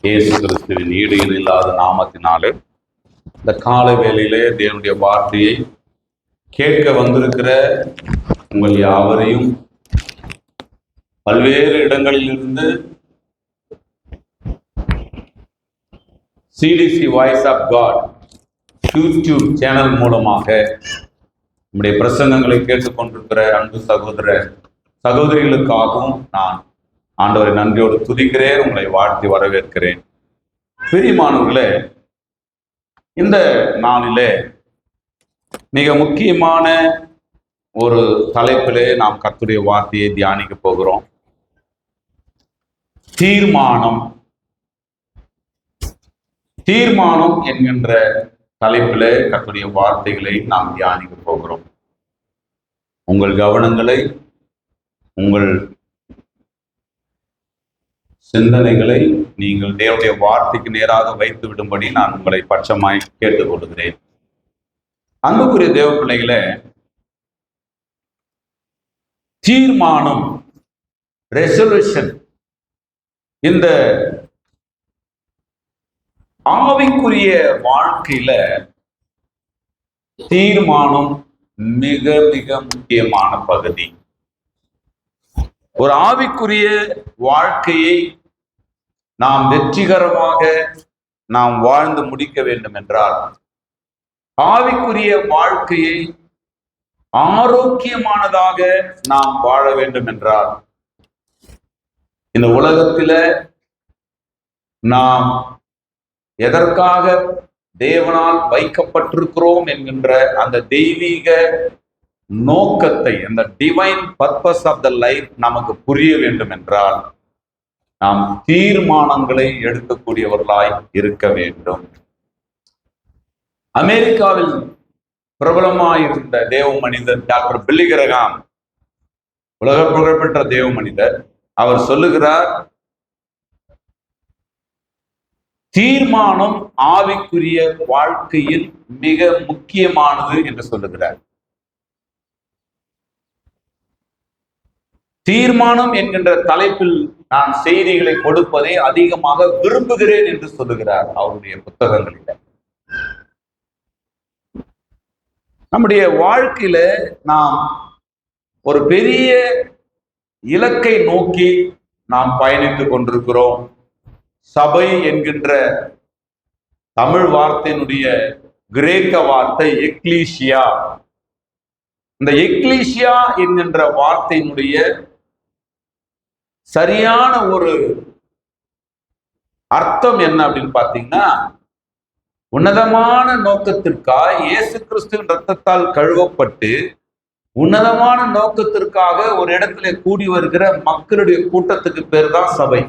இயேசு கிறிஸ்துவின் ஈடு இல்லாத நாமத்தினாலே இந்த காலை வேளையிலே தேவனுடைய வார்த்தையை கேட்க வந்திருக்கிற உங்கள் யாவரையும் பல்வேறு இடங்களிலிருந்து CDC voice of God YouTube channel மூலமாக நம்முடைய பிரசங்கங்களை கேட்டுக்கொண்டிருக்கிற அன்பு சகோதர சகோதரிகளுக்காகவும் நான் ஆண்டவரை நன்றியோடு துதிக்கிறேன், உங்களை வாழ்த்தி வரவேற்கிறேன். பிரியமானவர்களே, இந்த நாளிலே மிக முக்கியமான ஒரு தலைப்பிலே நாம் கர்த்தருடைய வார்த்தையை தியானிக்க போகிறோம். தீர்மானம் என்கின்ற தலைப்பிலே கர்த்தருடைய வார்த்தைகளை நாம் தியானிக்க போகிறோம். உங்கள் கவனங்களை, உங்கள் சிந்தனைகளை நீங்கள் தேவனுடைய வார்த்தைக்கு நேராக வைத்து விடும்படி நான் உங்களை பட்சமாய் கேட்டுக்கொள்கிறேன். அன்புக்குரிய தேவ பிள்ளைகளே, தீர்மானம், ரெசல்யூஷன், இந்த ஆவிக்குரிய வாழ்க்கையில தீர்மானம் மிக மிக முக்கியமான பகுதி. ஒரு ஆவிக்குரிய வாழ்க்கையை நாம் வெற்றிகரமாக நாம் வாழ்ந்து முடிக்க வேண்டும் என்றால், ஆவிக்குரிய வாழ்க்கையை ஆரோக்கியமானதாக நாம் வாழ வேண்டும் என்றால், இந்த உலகத்தில நாம் எதற்காக தேவனால் வைக்கப்பட்டிருக்கிறோம் என்கின்ற அந்த தெய்வீக நோக்கத்தை, அந்த divine purpose of the life நமக்கு புரிய வேண்டும் என்றால் நாம் தீர்மானங்களை எடுக்கக்கூடியவர்களாய் இருக்க வேண்டும். அமெரிக்காவில் பிரபலமாயிருந்த தேவ மனிதர் டாக்டர் பில்லி கிரஹாம், உலக புகழ்பெற்ற தேவ மனிதர், அவர் சொல்லுகிறார், தீர்மானம் ஆவிக்குரிய வாழ்க்கையில் மிக முக்கியமானது என்று சொல்லுகிறார். தீர்மானம் என்கின்ற தலைப்பில் நான் செய்திகளை கொடுப்பதை அதிகமாக விரும்புகிறேன் என்று சொல்லுகிறார் அவருடைய புத்தகங்களில். நம்முடைய வாழ்க்கையில நாம் ஒரு பெரிய இலக்கை நோக்கி நாம் பயணித்துக் கொண்டிருக்கிறோம். சபை என்கின்ற தமிழ் வார்த்தையினுடைய கிரேக்க வார்த்தை எக்லீசியா. இந்த எக்லீசியா என்கின்ற வார்த்தையினுடைய சரியான ஒரு அர்த்தம் என்ன அப்படின்னு பார்த்தீங்கன்னா, உன்னதமான நோக்கத்திற்காக இயேசு கிறிஸ்துவின் இரத்தத்தால் கழுவப்பட்டு உன்னதமான நோக்கத்திற்காக ஒரு இடத்துல கூடி வருகிற மக்களுடைய கூட்டத்துக்கு பேர் தான் சபை.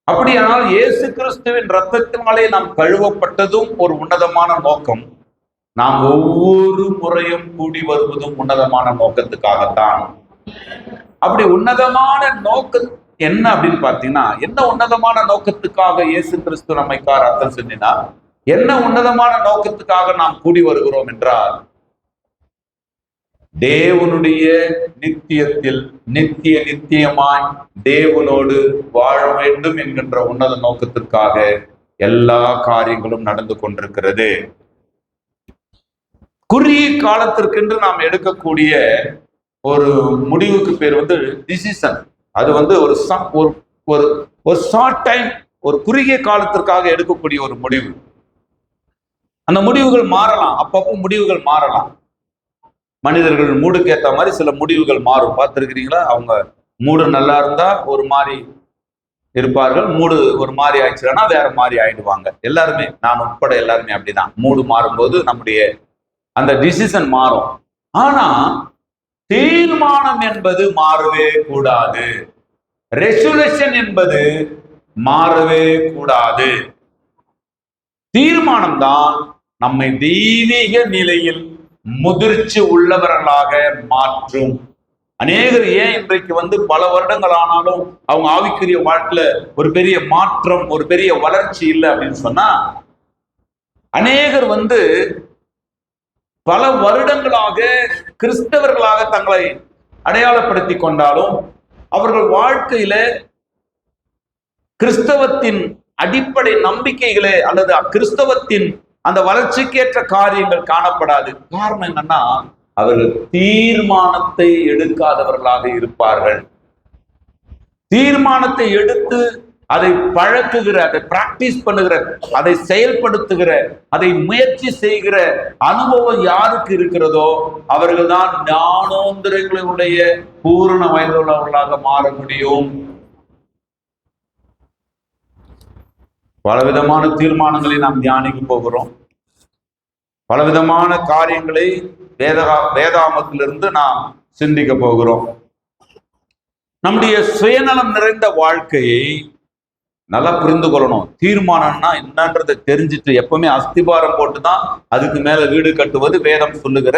அப்படியானால் இயேசு கிறிஸ்துவின் இரத்தத்தினாலே நாம் கழுவப்பட்டதும் ஒரு உன்னதமான நோக்கம். நாம் ஒவ்வொரு முறையும் கூடி வருவதும் உன்னதமான நோக்கத்துக்காகத்தான். அப்படி உன்னதமான நோக்கம் என்ன அப்படின்னு பார்த்தீங்கன்னா, என்ன உன்னதமான நோக்கத்துக்காக இயேசு கிறிஸ்து நம்மைக்காக ரத்தம் சிந்தினார்? என்ன உன்னதமான நோக்கத்துக்காக நாம் கூடி வருகிறோம் என்றால், தேவனுடைய நித்தியத்தில் நித்தியமாய் தேவனோடு வாழ வேண்டும் என்கின்ற உன்னத நோக்கத்திற்காக எல்லா காரியங்களும் நடந்து கொண்டிருக்கிறது. குறுகிய காலத்திற்கென்று நாம் எடுக்கக்கூடிய ஒரு முடிவுக்கு பேர் டிசிஷன். அது ஒரு ஷார்ட் டைம், ஒரு குறுகிய காலத்திற்காக எடுக்கக்கூடிய ஒரு முடிவு. அந்த முடிவுகள் மாறலாம், அப்பப்போ முடிவுகள் மாறலாம். மனிதர்கள் மூடுக்கு ஏற்ற மாதிரி சில முடிவுகள் மாறும். பார்த்துருக்கிறீங்களா? அவங்க மூடு நல்லா இருந்தா ஒரு மாதிரி இருப்பார்கள், மூடு ஒரு மாதிரி ஆயிடுச்சுன்னா வேற மாதிரி ஆயிடுவாங்க. எல்லாருமே, நான் உட்பட எல்லாருமே அப்படிதான். மூடு மாறும்போது நம்முடைய அந்த டிசிஷன் மாறும். ஆனா தீர்மானம் என்பது மாறவே கூடாது. ரெசல்யூஷன் என்பது மாறவே கூடாது. தீர்மானம் தான் நம்மை தெய்வீக நிலையில் முதிர்ச்சி உள்ளவர்களாக மாற்றும். அநேகர் ஏன் இன்றைக்கு பல வருடங்கள் ஆனாலும் அவங்க ஆவிக்குரிய வாழ்க்கையில ஒரு பெரிய மாற்றம், ஒரு பெரிய வளர்ச்சி இல்லை அப்படின்னு சொன்னா, அநேகர் பல வருடங்களாக கிறிஸ்தவர்களாக தங்களை அடையாளப்படுத்தி கொண்டாலும் அவர்கள் வாழ்க்கையில கிறிஸ்தவத்தின் அடிப்படை நம்பிக்கைகளே அல்லது கிறிஸ்தவத்தின் அந்த வளர்ச்சிக்கேற்ற காரியங்கள் காணப்படாது. காரணம் என்னன்னா, அவர்கள் தீர்மானத்தை எடுக்காதவர்களாக இருப்பார்கள். தீர்மானத்தை எடுத்து அதை பழக்குகிற, அதை பிராக்டிஸ் பண்ணுகிற, அதை செயல்படுத்துகிற, அதை முயற்சி செய்கிற அனுபவம் யாருக்கு இருக்கிறதோ அவர்கள் தான் ஞானோந்தரங்களுடைய பூரண வயதுள்ளவர்களாக மாற முடியும். பலவிதமான தீர்மானங்களை நாம் தியானிக்க போகிறோம். பலவிதமான காரியங்களை வேதாமத்திலிருந்து நாம் சிந்திக்க போகிறோம். நம்முடைய சுயநலம் நிறைந்த வாழ்க்கையை நல்லா புரிந்து கொள்ளணும். தீர்மானம்னா என்னன்றதை தெரிஞ்சுட்டு எப்பவுமே அஸ்திபாரம் போட்டுதான் அதுக்கு மேல வீடு கட்டுவது வேதம் சொல்லுகிற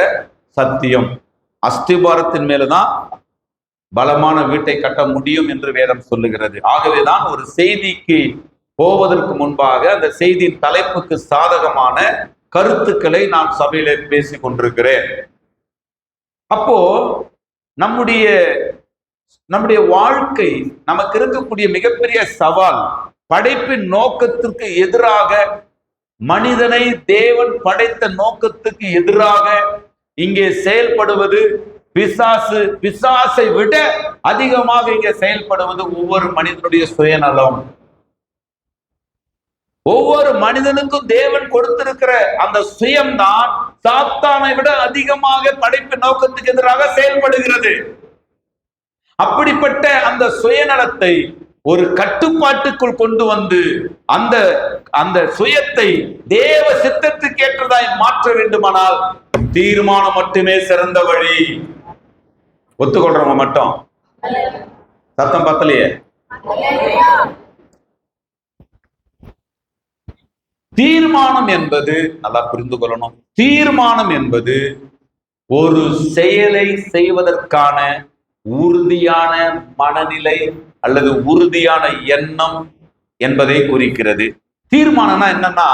சத்தியம். அஸ்திபாரத்தின் மேலதான் பலமான வீட்டை கட்ட முடியும் என்று வேதம் சொல்லுகிறது. ஆகவேதான் ஒரு செய்திக்கு போவதற்கு முன்பாக அந்த செய்தியின் தலைப்புக்கு சாதகமான கருத்துக்களை நான் சபையில பேசி கொண்டிருக்கிறேன். அப்போ நம்முடைய வாழ்க்கை, நமக்கு இருக்கக்கூடிய மிகப்பெரிய சவால், படைப்பின் நோக்கத்திற்கு எதிராக, மனிதனை தேவன் படைத்த நோக்கத்துக்கு எதிராக இங்கே செயல்படுவது பிசாசு. பிசாசை விட அதிகமாக இங்கே செயல்படுவது ஒவ்வொரு மனிதனுடைய சுயநலம். ஒவ்வொரு மனிதனுக்கும் தேவன் கொடுத்திருக்கிற அந்த சுயம்தான் சாத்தானை விட அதிகமாக படைப்பு நோக்கத்துக்கு எதிராக செயல்படுகிறது. அப்படிப்பட்ட அந்த சுயநலத்தை ஒரு கட்டுப்பாட்டுக்குள் கொண்டு வந்து அந்த சுயத்தை தேவ சித்தத்துக்கு ஏற்றதாய் மாற்ற வேண்டுமானால் தீர்மானம் மட்டுமே சிறந்த வழி. ஒத்துக்கொள்றவங்க மட்டும் சத்தம் பத்தலையே. தீர்மானம் என்பது நல்லா புரிந்து கொள்ளணும். தீர்மானம் என்பது ஒரு செயலை செய்வதற்கான உறுதியான மனநிலை அல்லது உறுதியான எண்ணம் என்பதை குறிக்கிறது. தீர்மானம்னா என்னன்னா,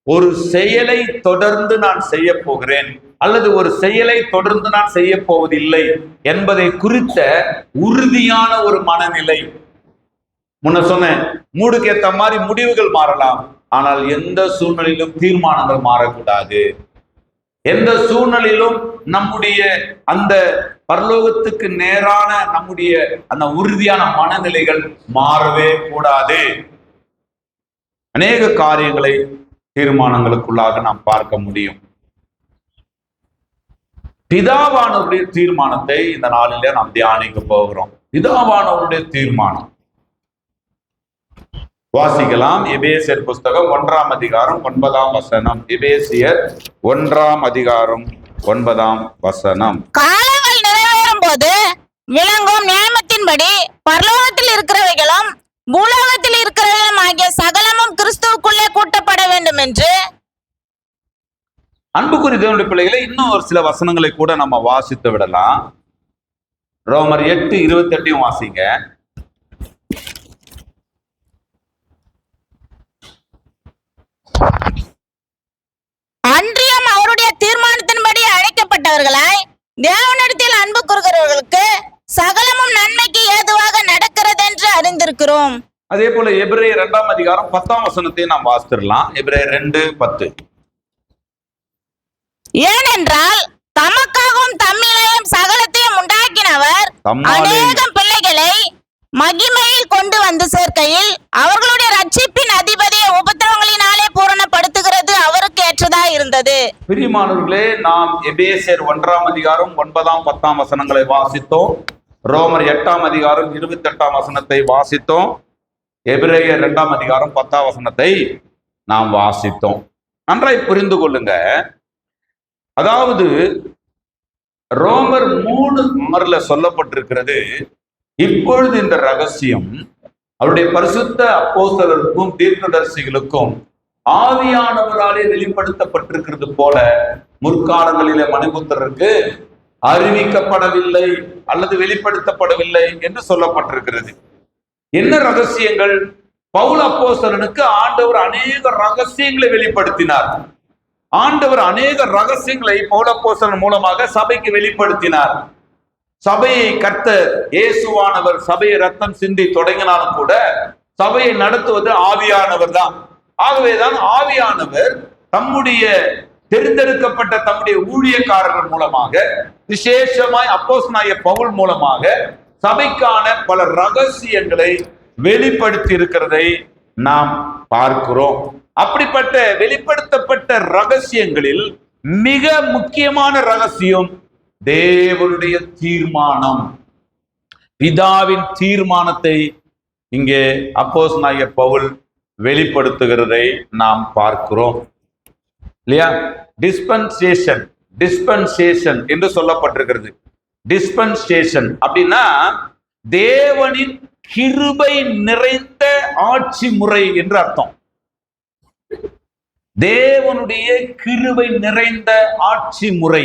ஒரு செயலை தொடர்ந்து நான் செய்ய போகிறேன் அல்லது ஒரு செயலை தொடர்ந்து நான் செய்ய போவதில்லை என்பதை குறித்த உறுதியான ஒரு மனநிலை. முன்ன சொன்னேன், மூடுக்கு ஏற்ற மாதிரி முடிவுகள் மாறலாம், ஆனால் எந்த சூழ்நிலையிலும் தீர்மானங்கள் மாறக்கூடாது. எந்த சூழ்நிலையிலும் நம்முடைய அந்த பரலோகத்துக்கு நேரான நம்முடைய அந்த உறுதியான மனநிலைகள் மாறவே கூடாது. அநேக காரியங்களை தீர்மானங்களுக்குள்ளாக நாம் பார்க்க முடியும். பிதாவானவருடைய தீர்மானத்தை இந்த நாளிலே நாம் தியானிக்க போகிறோம். பிதாவானவருடைய தீர்மானம் வாசிக்கலாம். எபேசியர் புஸ்தகம் 1ஆம் அதிகாரம் 9ஆம் வசனம். எபேசியர் 1ஆம் அதிகாரம் 9ஆம் வசனம். காலங்கள் நிறைவேறும் போது விளங்கும் நியாயத்தின்படி பரலோகத்தில் இருக்கிறவைகளும் பூலோகத்தில் இருக்கிறவைகளும் ஆகிய சகலமும் கிறிஸ்துவுக்குள்ளே கூட்டப்பட வேண்டும் என்று. அன்புக்குரிய தேவனுடைய பிள்ளைகளை, இன்னும் ஒரு சில வசனங்களை கூட நம்ம வாசித்து விடலாம். ரோமர் 8:28 வாசிங்க. அன்றியும் அவருடைய தீர்மானத்தின்படி அழைக்கப்பட்டவர்களாய் தேவனிடத்தில் அன்பு கூறுகிறவர்களுக்கு சகலமும் நன்மைக்கு ஏதுவாக நடக்கிறது என்று அறிந்திருக்கிறோம். அதே போல எபிரேயர் 2ஆம் அதிகாரம் 10ஆம் வசனத்தை நாம் வாசித்திடலாம். எபிரேயர் 2:10. ஏனென்றால் தமக்காகவும் தம்மிலேயும் சகலத்தையும் உண்டாக்கினவர் அநேகம் பிள்ளைகளை மகிமையில் கொண்டு வந்து சேர்க்கையில் அவர்களுடைய ரட்சிப்பின் அதிபதியை உபத்திரவங்களினாலே பூரணப்படுத்துகிறது அவருக்கு ஏற்றதா இருந்தது. பிரியமானவர்களே, நாம் எபேசியர் 1ஆம் அதிகாரம் 9ஆம் 10ஆம் வசனங்களை வாசித்தோம். ரோமர் 8ஆம் அதிகாரம் 28ஆம் வசனத்தை வாசித்தோம். எபிரேயர் 2ஆம் அதிகாரம் 10ஆம் வசனத்தை நாம் வாசித்தோம். நன்றாய் புரிந்து கொள்ளுங்க. அதாவது ரோமர் 3:6 சொல்லப்பட்டிருக்கிறது, இப்பொழுது இந்த ரகசியம் அவருடைய பரிசுத்த அப்போஸ்தலருக்கும் தீர்க்கதரிசிகளுக்கும் ஆவியானவராலே வெளிப்படுத்தப்பட்டிருக்கிறது போல முற்காலங்களிலே மனிதருக்கு அறிவிக்கப்படவில்லை அல்லது வெளிப்படுத்தப்படவில்லை என்று சொல்லப்பட்டிருக்கிறது. என்ன ரகசியங்கள்? பவுல் அப்போஸ்தலனுக்கு ஆண்டவர் அநேக ரகசியங்களை வெளிப்படுத்தினார். ஆண்டவர் அநேக ரகசியங்களை பவுல் அப்போஸ்தலன் மூலமாக சபைக்கு வெளிப்படுத்தினார். சபையை கர்த்தர் இயேசுவானவர் சபையை ரத்தம் சிந்தி தொடங்கினாலும் கூட சபையை நடத்துவது ஆவியானவர் தான். ஆகவேதான் ஆவியானவர் தம்முடைய தெரிந்தெடுக்கப்பட்ட தம்முடைய ஊழியக்காரர்கள் மூலமாக, விசேஷமாய் அப்போஸ்தலனாகிய பவுல் மூலமாக சபைக்கான பல ரகசியங்களை வெளிப்படுத்தி இருக்கிறதை நாம் பார்க்கிறோம். அப்படிப்பட்ட வெளிப்படுத்தப்பட்ட ரகசியங்களில் மிக முக்கியமான ரகசியம் தேவனுடைய தீர்மானம். பிதாவின் தீர்மானத்தை இங்கே அப்போஸ்தலனாகிய பவுல் வெளிப்படுத்துகிறதை நாம் பார்க்கிறோம் இல்லையா? டிஸ்பென்சேஷன், டிஸ்பென்சேஷன் என்று சொல்லப்பட்டிருக்கிறது. டிஸ்பென்சேஷன் அப்படின்னா தேவனின் கிருபை நிறைந்த ஆட்சி முறை என்று அர்த்தம். தேவனுடைய கிருபை நிறைந்த ஆட்சி முறை,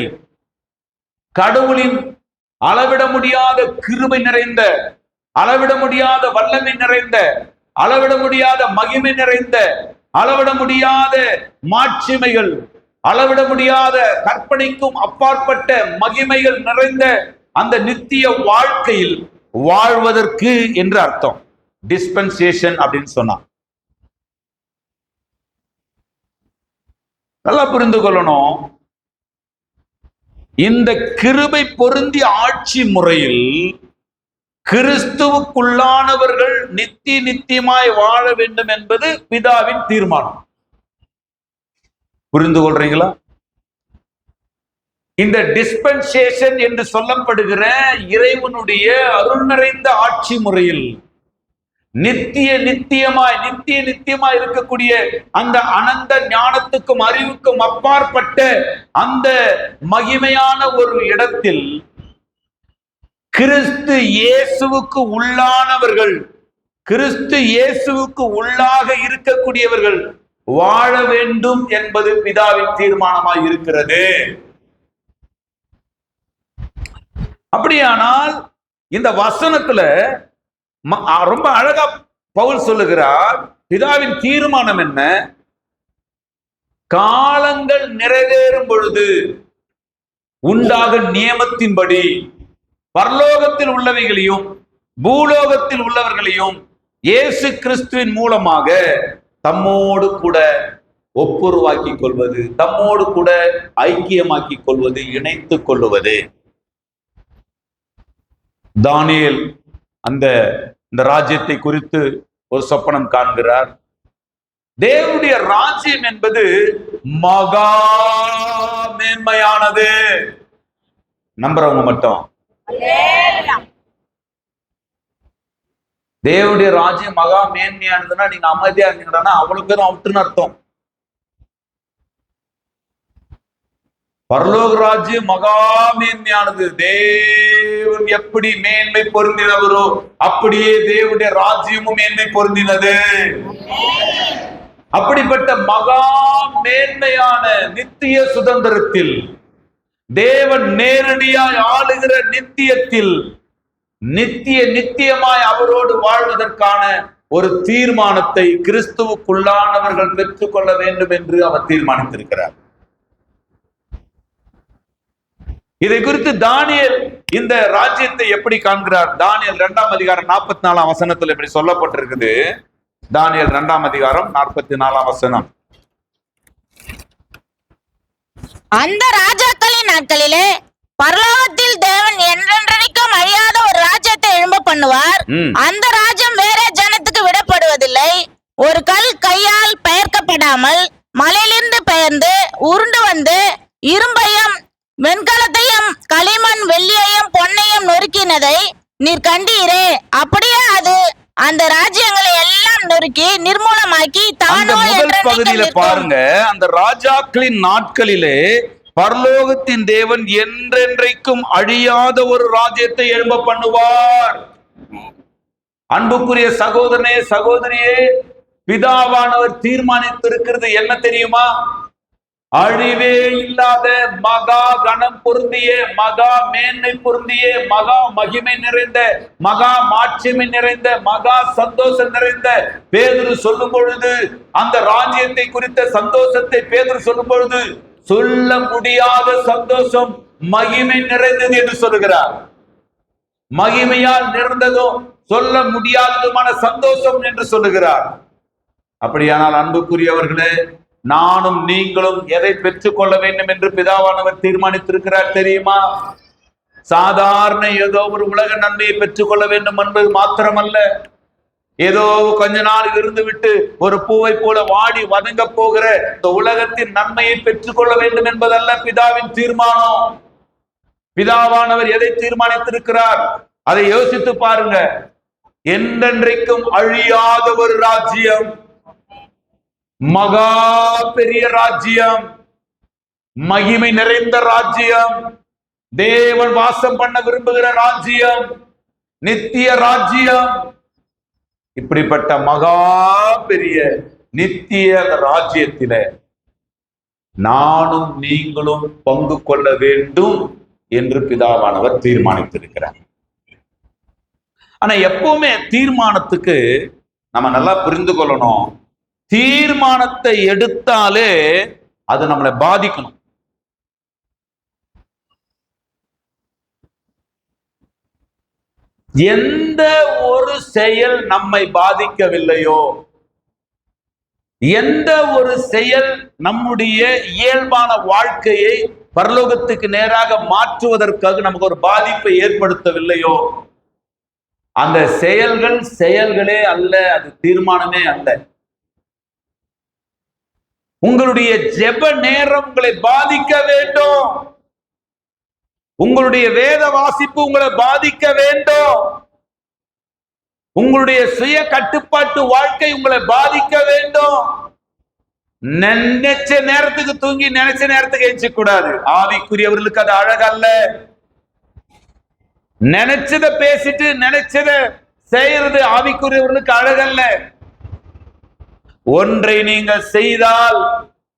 கடவுளின் அளவிட முடியாத கிருபை நிறைந்த, அளவிட முடியாத வல்லமை நிறைந்த, அளவிட முடியாத மகிமை நிறைந்த, அளவிட முடியாத மாட்சிமைகள், அளவிட முடியாத கற்பனைக்கும் அப்பாற்பட்ட மகிமைகள் நிறைந்த அந்த நித்திய வாழ்க்கையில் வாழ்வதற்கு என்று அர்த்தம் டிஸ்பென்சேஷன் அப்படின்னு சொன்னா. நல்லா புரிந்து கொள்ளணும். இந்த கிருபை பொருந்திய ஆட்சி முறையில் கிறிஸ்துவுக்குள்ளானவர்கள் நித்தியமாய் வாழ வேண்டும் என்பது பிதாவின் தீர்மானம். புரிந்து கொள்றீங்களா? இந்த டிஸ்பென்சேஷன் என்று சொல்லப்படுகிற இறைவனுடைய அருள் நிறைந்த ஆட்சி முறையில் நித்தியமாய் இருக்கக்கூடிய அந்த அனந்த ஞானத்துக்கும் அறிவுக்கும் அப்பாற்பட்ட அந்த மகிமையான ஒரு இடத்தில் கிறிஸ்து இயேசுவுக்கு உள்ளானவர்கள், கிறிஸ்து இயேசுவுக்கு உள்ளாக இருக்கக்கூடியவர்கள் வாழ வேண்டும் என்பது பிதாவின் தீர்மானமாய் இருக்கிறது. அப்படியானால் இந்த வசனத்துல ரொம்ப அழகா பவுல் சொல்லுகிறார், பிதாவின் தீர்மானம் என்ன? காலங்கள் நிறைவேறும் பொழுது உண்டாக நியமத்தின்படி பரலோகத்தில் உள்ளவைகளையும் பூலோகத்தில் உள்ளவர்களையும் இயேசு கிறிஸ்துவின் மூலமாக தம்மோடு கூட ஒப்புருவாக்கிக் கொள்வது, தம்மோடு கூட ஐக்கியமாக்கிக் கொள்வது, இணைத்துக் கொள்வது. தானியேல் இந்த ராஜ்யத்தை குறித்து ஒரு சொப்பனம் காண்கிறார். தேவனுடைய ராஜ்யம் என்பது மகா மேன்மையானது. நம்புறவங்க மட்டும் தேவனுடைய ராஜ்யம் மகா மேன்மையானதுன்னா நீங்க அமைதியா இருந்தீங்கன்னா அவ்வளவு பேரும் அவுட்டுன்னு அர்த்தம். பரலோக ராஜ்யம் மகா மேன்மையானது. தேவன் எப்படி மேன்மை பொருந்தினவரோ அப்படியே தேவனுடைய ராஜ்யமும் மேன்மை பொருந்தினது. அப்படிப்பட்ட மகா மேன்மையான நித்திய சுதந்திரத்தில் தேவன் நேரடியாய் ஆளுகிற நித்தியத்தில் நித்தியமாய் அவரோடு வாழ்வதற்கான ஒரு தீர்மானத்தை கிறிஸ்துவுக்குள்ளானவர்கள் பெற்றுக்கொள்ள வேண்டும் என்று அவர் தீர்மானித்திருக்கிறார். இதை குறித்து தானியேல் இந்த ராஜ்யத்தை எப்படி காண்கிறார்? தானியேல் 2ஆம் அதிகாரம் 44ஆம் வசனத்தில் இப்படி சொல்லப்பட்டிருக்குது. தானியேல் 2ஆம் அதிகாரம் 44ஆம் வசனம். அந்த ராஜாக்களின் நாட்களிலே பரலோகத்தில் தேவன் என்றென்றைக்கும் அழியாத ஒரு ராஜ்யத்தை எழும்ப பண்ணுவார். அந்த ராஜ்யம் வேற ஜனத்துக்கு விடப்படுவதில்லை. ஒரு கல் கையால் பெயர்க்கப்படாமல் மலையிலிருந்து பெயர்ந்து உருண்டு வந்து இரும்பையும் வெண்கலத்தையும் களிமண் வெள்ளியையும் பொன்னையும் நொறுக்கினதை நீர் கண்டீரே. அப்படியே அது அந்த ராஜ்யங்களை எல்லாம் நொறுக்கி நிர்மூலமாக்கி தானோ முதல் பகுதியில பாருங்க, அந்த ராஜாக்களின் நாட்களிலே பரலோகத்தின் தேவன் என்றென்றைக்கும் அழியாத ஒரு ராஜ்யத்தை எழும்ப பண்ணுவார். அன்புக்குரிய சகோதரனே சகோதரியே, பிதாவானவர் தீர்மானித்திருக்கிறது என்ன தெரியுமா? அழிவே இல்லாத மகா கணம் பொருந்திய, மகா மேன்மை பொருந்திய, மகா மகிமை நிறைந்த, மகா மாட்சிமை நிறைந்த, மகா சந்தோஷம் நிறைந்த பேதுரு சொல்லும் பொழுது, அந்த ராஜ்யத்தை குறித்த சந்தோஷத்தை பேதுரு சொல்லும் பொழுது சொல்ல முடியாத சந்தோஷம் மகிமை நிறைந்தது என்று சொல்லுகிறார். மகிமையால் நிறைந்ததும் சொல்ல முடியாததுமான சந்தோஷம் என்று சொல்லுகிறார். அப்படியானால் அன்புக்குரியவர்களே, நானும் நீங்களும் எதை பெற்றுக்கொள்ள வேண்டும் என்று பிதாவானவர் தீர்மானித்திருக்கிறார் தெரியுமா? சாதாரண ஏதோ ஒரு உலக நன்மையை பெற்றுக்கொள்ள வேண்டும் என்பது மாத்திரமல்ல, ஏதோ கொஞ்ச நாள் இருந்து விட்டு ஒரு பூவை போல வாடி வதங்க போகிற இந்த உலகத்தின் நன்மையை பெற்றுக்கொள்ள வேண்டும் என்பதல்ல பிதாவின் தீர்மானம். பிதாவானவர் எதை தீர்மானித்திருக்கிறார் அதை யோசித்து பாருங்க. என்றென்றைக்கும் அழியாத ஒரு ராஜ்யம், மகா பெரிய ராஜ்யம், மகிமை நிறைந்த ராஜ்யம், தேவன் வாசம் பண்ண விரும்புகிற ராஜ்யம், நித்திய ராஜ்யம். இப்படிப்பட்ட மகா பெரிய நித்திய ராஜ்யத்தில நானும் நீங்களும் பங்கு கொள்ள வேண்டும் என்று பிதாவானவர் தீர்மானித்திருக்கிறார். ஆனா எப்பவுமே தீர்மானத்துக்கு நம்ம நல்லா புரிந்து கொள்ளணும், தீர்மானத்தை எடுத்தாலே அது நம்மளை பாதிக்கணும். எந்த ஒரு செயல் நம்மை பாதிக்கவில்லையோ, எந்த ஒரு செயல் நம்முடைய இயல்பான வாழ்க்கையை பரலோகத்துக்கு நேராக மாற்றுவதற்காக நமக்கு ஒரு பாதிப்பை ஏற்படுத்தவில்லையோ, அந்த செயல்கள் செயல்களே அல்ல, அது தீர்மானமே அல்ல. உங்களுடைய ஜெப நேரம் உங்களை பாதிக்க வேண்டும். உங்களுடைய வேத வாசிப்பு உங்களை பாதிக்க வேண்டும். உங்களுடைய சுய கட்டுப்பாட்டு வாழ்க்கை உங்களை பாதிக்க வேண்டும். நினைச்ச நேரத்துக்கு தூங்கி நினைச்ச நேரத்துக்கு எஞ்சி கூடாது. ஆவிக்குரியவர்களுக்கு அது அழகல்ல. நினைச்சத பேசிட்டு நினைச்சத செய்யறது ஆவிக்குரியவர்களுக்கு அழகல்ல. ஒன்றை நீங்கள் செய்தால்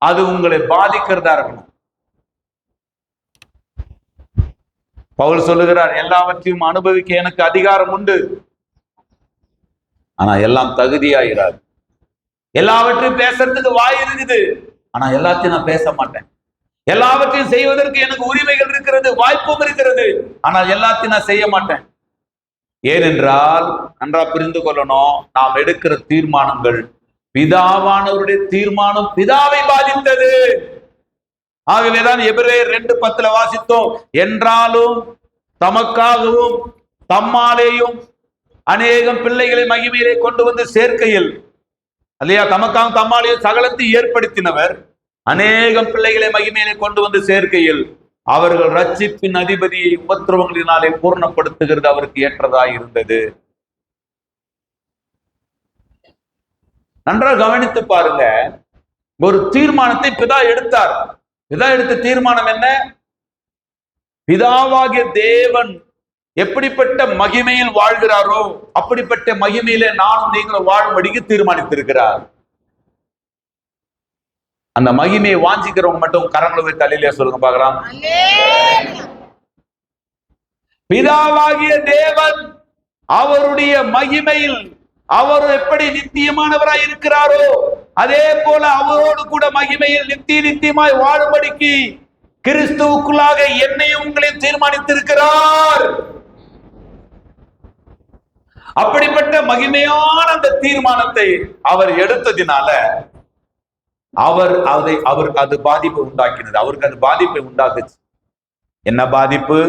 அது உங்களை பாதிக்கிறதா இருக்கணும். பவுல் சொல்லுகிறார், எல்லாவற்றையும் அனுபவிக்க எனக்கு அதிகாரம் உண்டு, ஆனா எல்லாம் தகுதியாயிராது. எல்லாவற்றையும் பேசுறதுக்கு வாய் இருக்குது, ஆனா எல்லாத்தையும் நான் பேச மாட்டேன். எல்லாவற்றையும் செய்வதற்கு எனக்கு உரிமைகள் இருக்கிறது, வாய்ப்பும் இருக்கிறது, ஆனால் எல்லாத்தையும் நான் செய்ய மாட்டேன். ஏனென்றால் நன்றா புரிந்து கொள்ளணும், நாம் எடுக்கிற தீர்மானங்கள், பிதாவானவருடைய தீர்மானம் பிதாவை பாதித்தது. ஆகவேதான் எபிரேயர் 2:10 வாசித்தோம், என்றாலும் தமக்காகவும் தம்மாலேயும் அநேகம் பிள்ளைகளை மகிமையிலே கொண்டு வந்து சேர்க்கையில், இல்லையா, தமக்காகவும் தம்மாலேயும் சகலத்தை ஏற்படுத்தினவர் அநேகம் பிள்ளைகளை மகிமையிலே கொண்டு வந்து சேர்க்கையில் அவர்கள் ரட்சிப்பின் அதிபதியை உபத்திரவங்களினாலே பூர்ணப்படுத்துகிறது அவருக்கு ஏற்றதாய் இருந்தது. நன்றாக கவனித்து பாருங்க. ஒரு தீர்மானத்தை பிதா எடுத்தார். பிதா எடுத்த தீர்மானம் என்ன? பிதாவாகிய தேவன் எப்படிப்பட்ட மகிமையில் வாழ்கிறாரோ அப்படிப்பட்ட மகிமையிலே நானும் நீங்களும் வாழும்படிக்கு தீர்மானித்திருக்கிறார். அந்த மகிமையை வாஞ்சிக்கிறவங்க மட்டும் கரங்களை வைத்து அல்லேலூயா சொல்லுங்க பார்க்கலாம். பிதாவாகிய தேவன் அவருடைய மகிமையில் அவர் எப்படி நித்தியமானவராய் இருக்கிறாரோ அதே போல அவரோடு கூட மகிமையில் நித்தியமாய் வாழும்படிக்கு கிறிஸ்துவுக்குள்ளாக என்னையும் உங்களையும் தீர்மானித்திருக்கிறார். அப்படிப்பட்ட மகிமையான அந்த தீர்மானத்தை அவர் எடுத்ததினால அது பாதிப்பை உண்டாக்கினது. அவருக்கு அது பாதிப்பை உண்டாக்குச்சு. என்ன பாதிப்பு?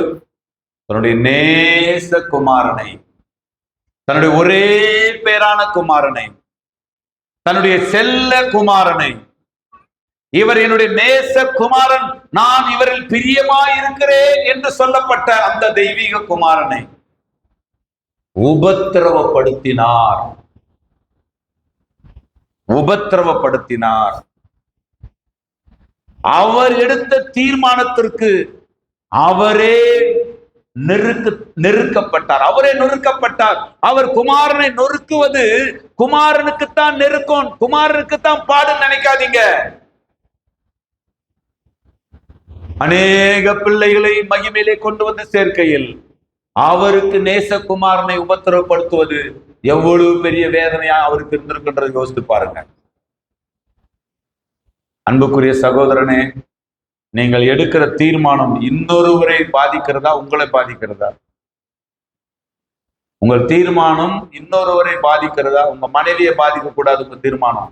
தன்னுடைய நேச குமாரனை, தன்னுடைய ஒரே பேரான குமாரனை, தன்னுடைய செல்ல குமாரனை, இவர் என்னுடைய நேச குமாரன், நான் இவரில் பிரியமாயிருக்கிறேன் என்று சொல்லப்பட்ட அந்த தெய்வீக குமாரனை உபத்திரவப்படுத்தினார். அவர் எடுத்த தீர்மானத்திற்கு அவரே நெருக்கப்பட்டார். அவரே நொறுக்கப்பட்டார். அவர் குமாரனை நொறுக்குவது குமாரனுக்குத்தான் நெருக்கம், குமாரனுக்குத்தான் பாடுன்னு நினைக்காதீங்க. அநேக பிள்ளைகளை மகிமையிலே கொண்டு வந்து சேர்க்கையில் அவருக்கு நேசகுமாரனை உபத்திரவப்படுத்துவது எவ்வளவு பெரிய வேதனையா அவருக்கு இருந்திருக்கின்றது யோசித்து பாருங்க. அன்புக்குரிய சகோதரனே, நீங்கள் எடுக்கிற தீர்மானம் இன்னொருவரை பாதிக்கிறதா, உங்களை பாதிக்கிறதா? உங்கள் தீர்மானம் இன்னொருவரை பாதிக்கிறதா? உங்க மனைவியை பாதிக்க கூடாது உங்க தீர்மானம்.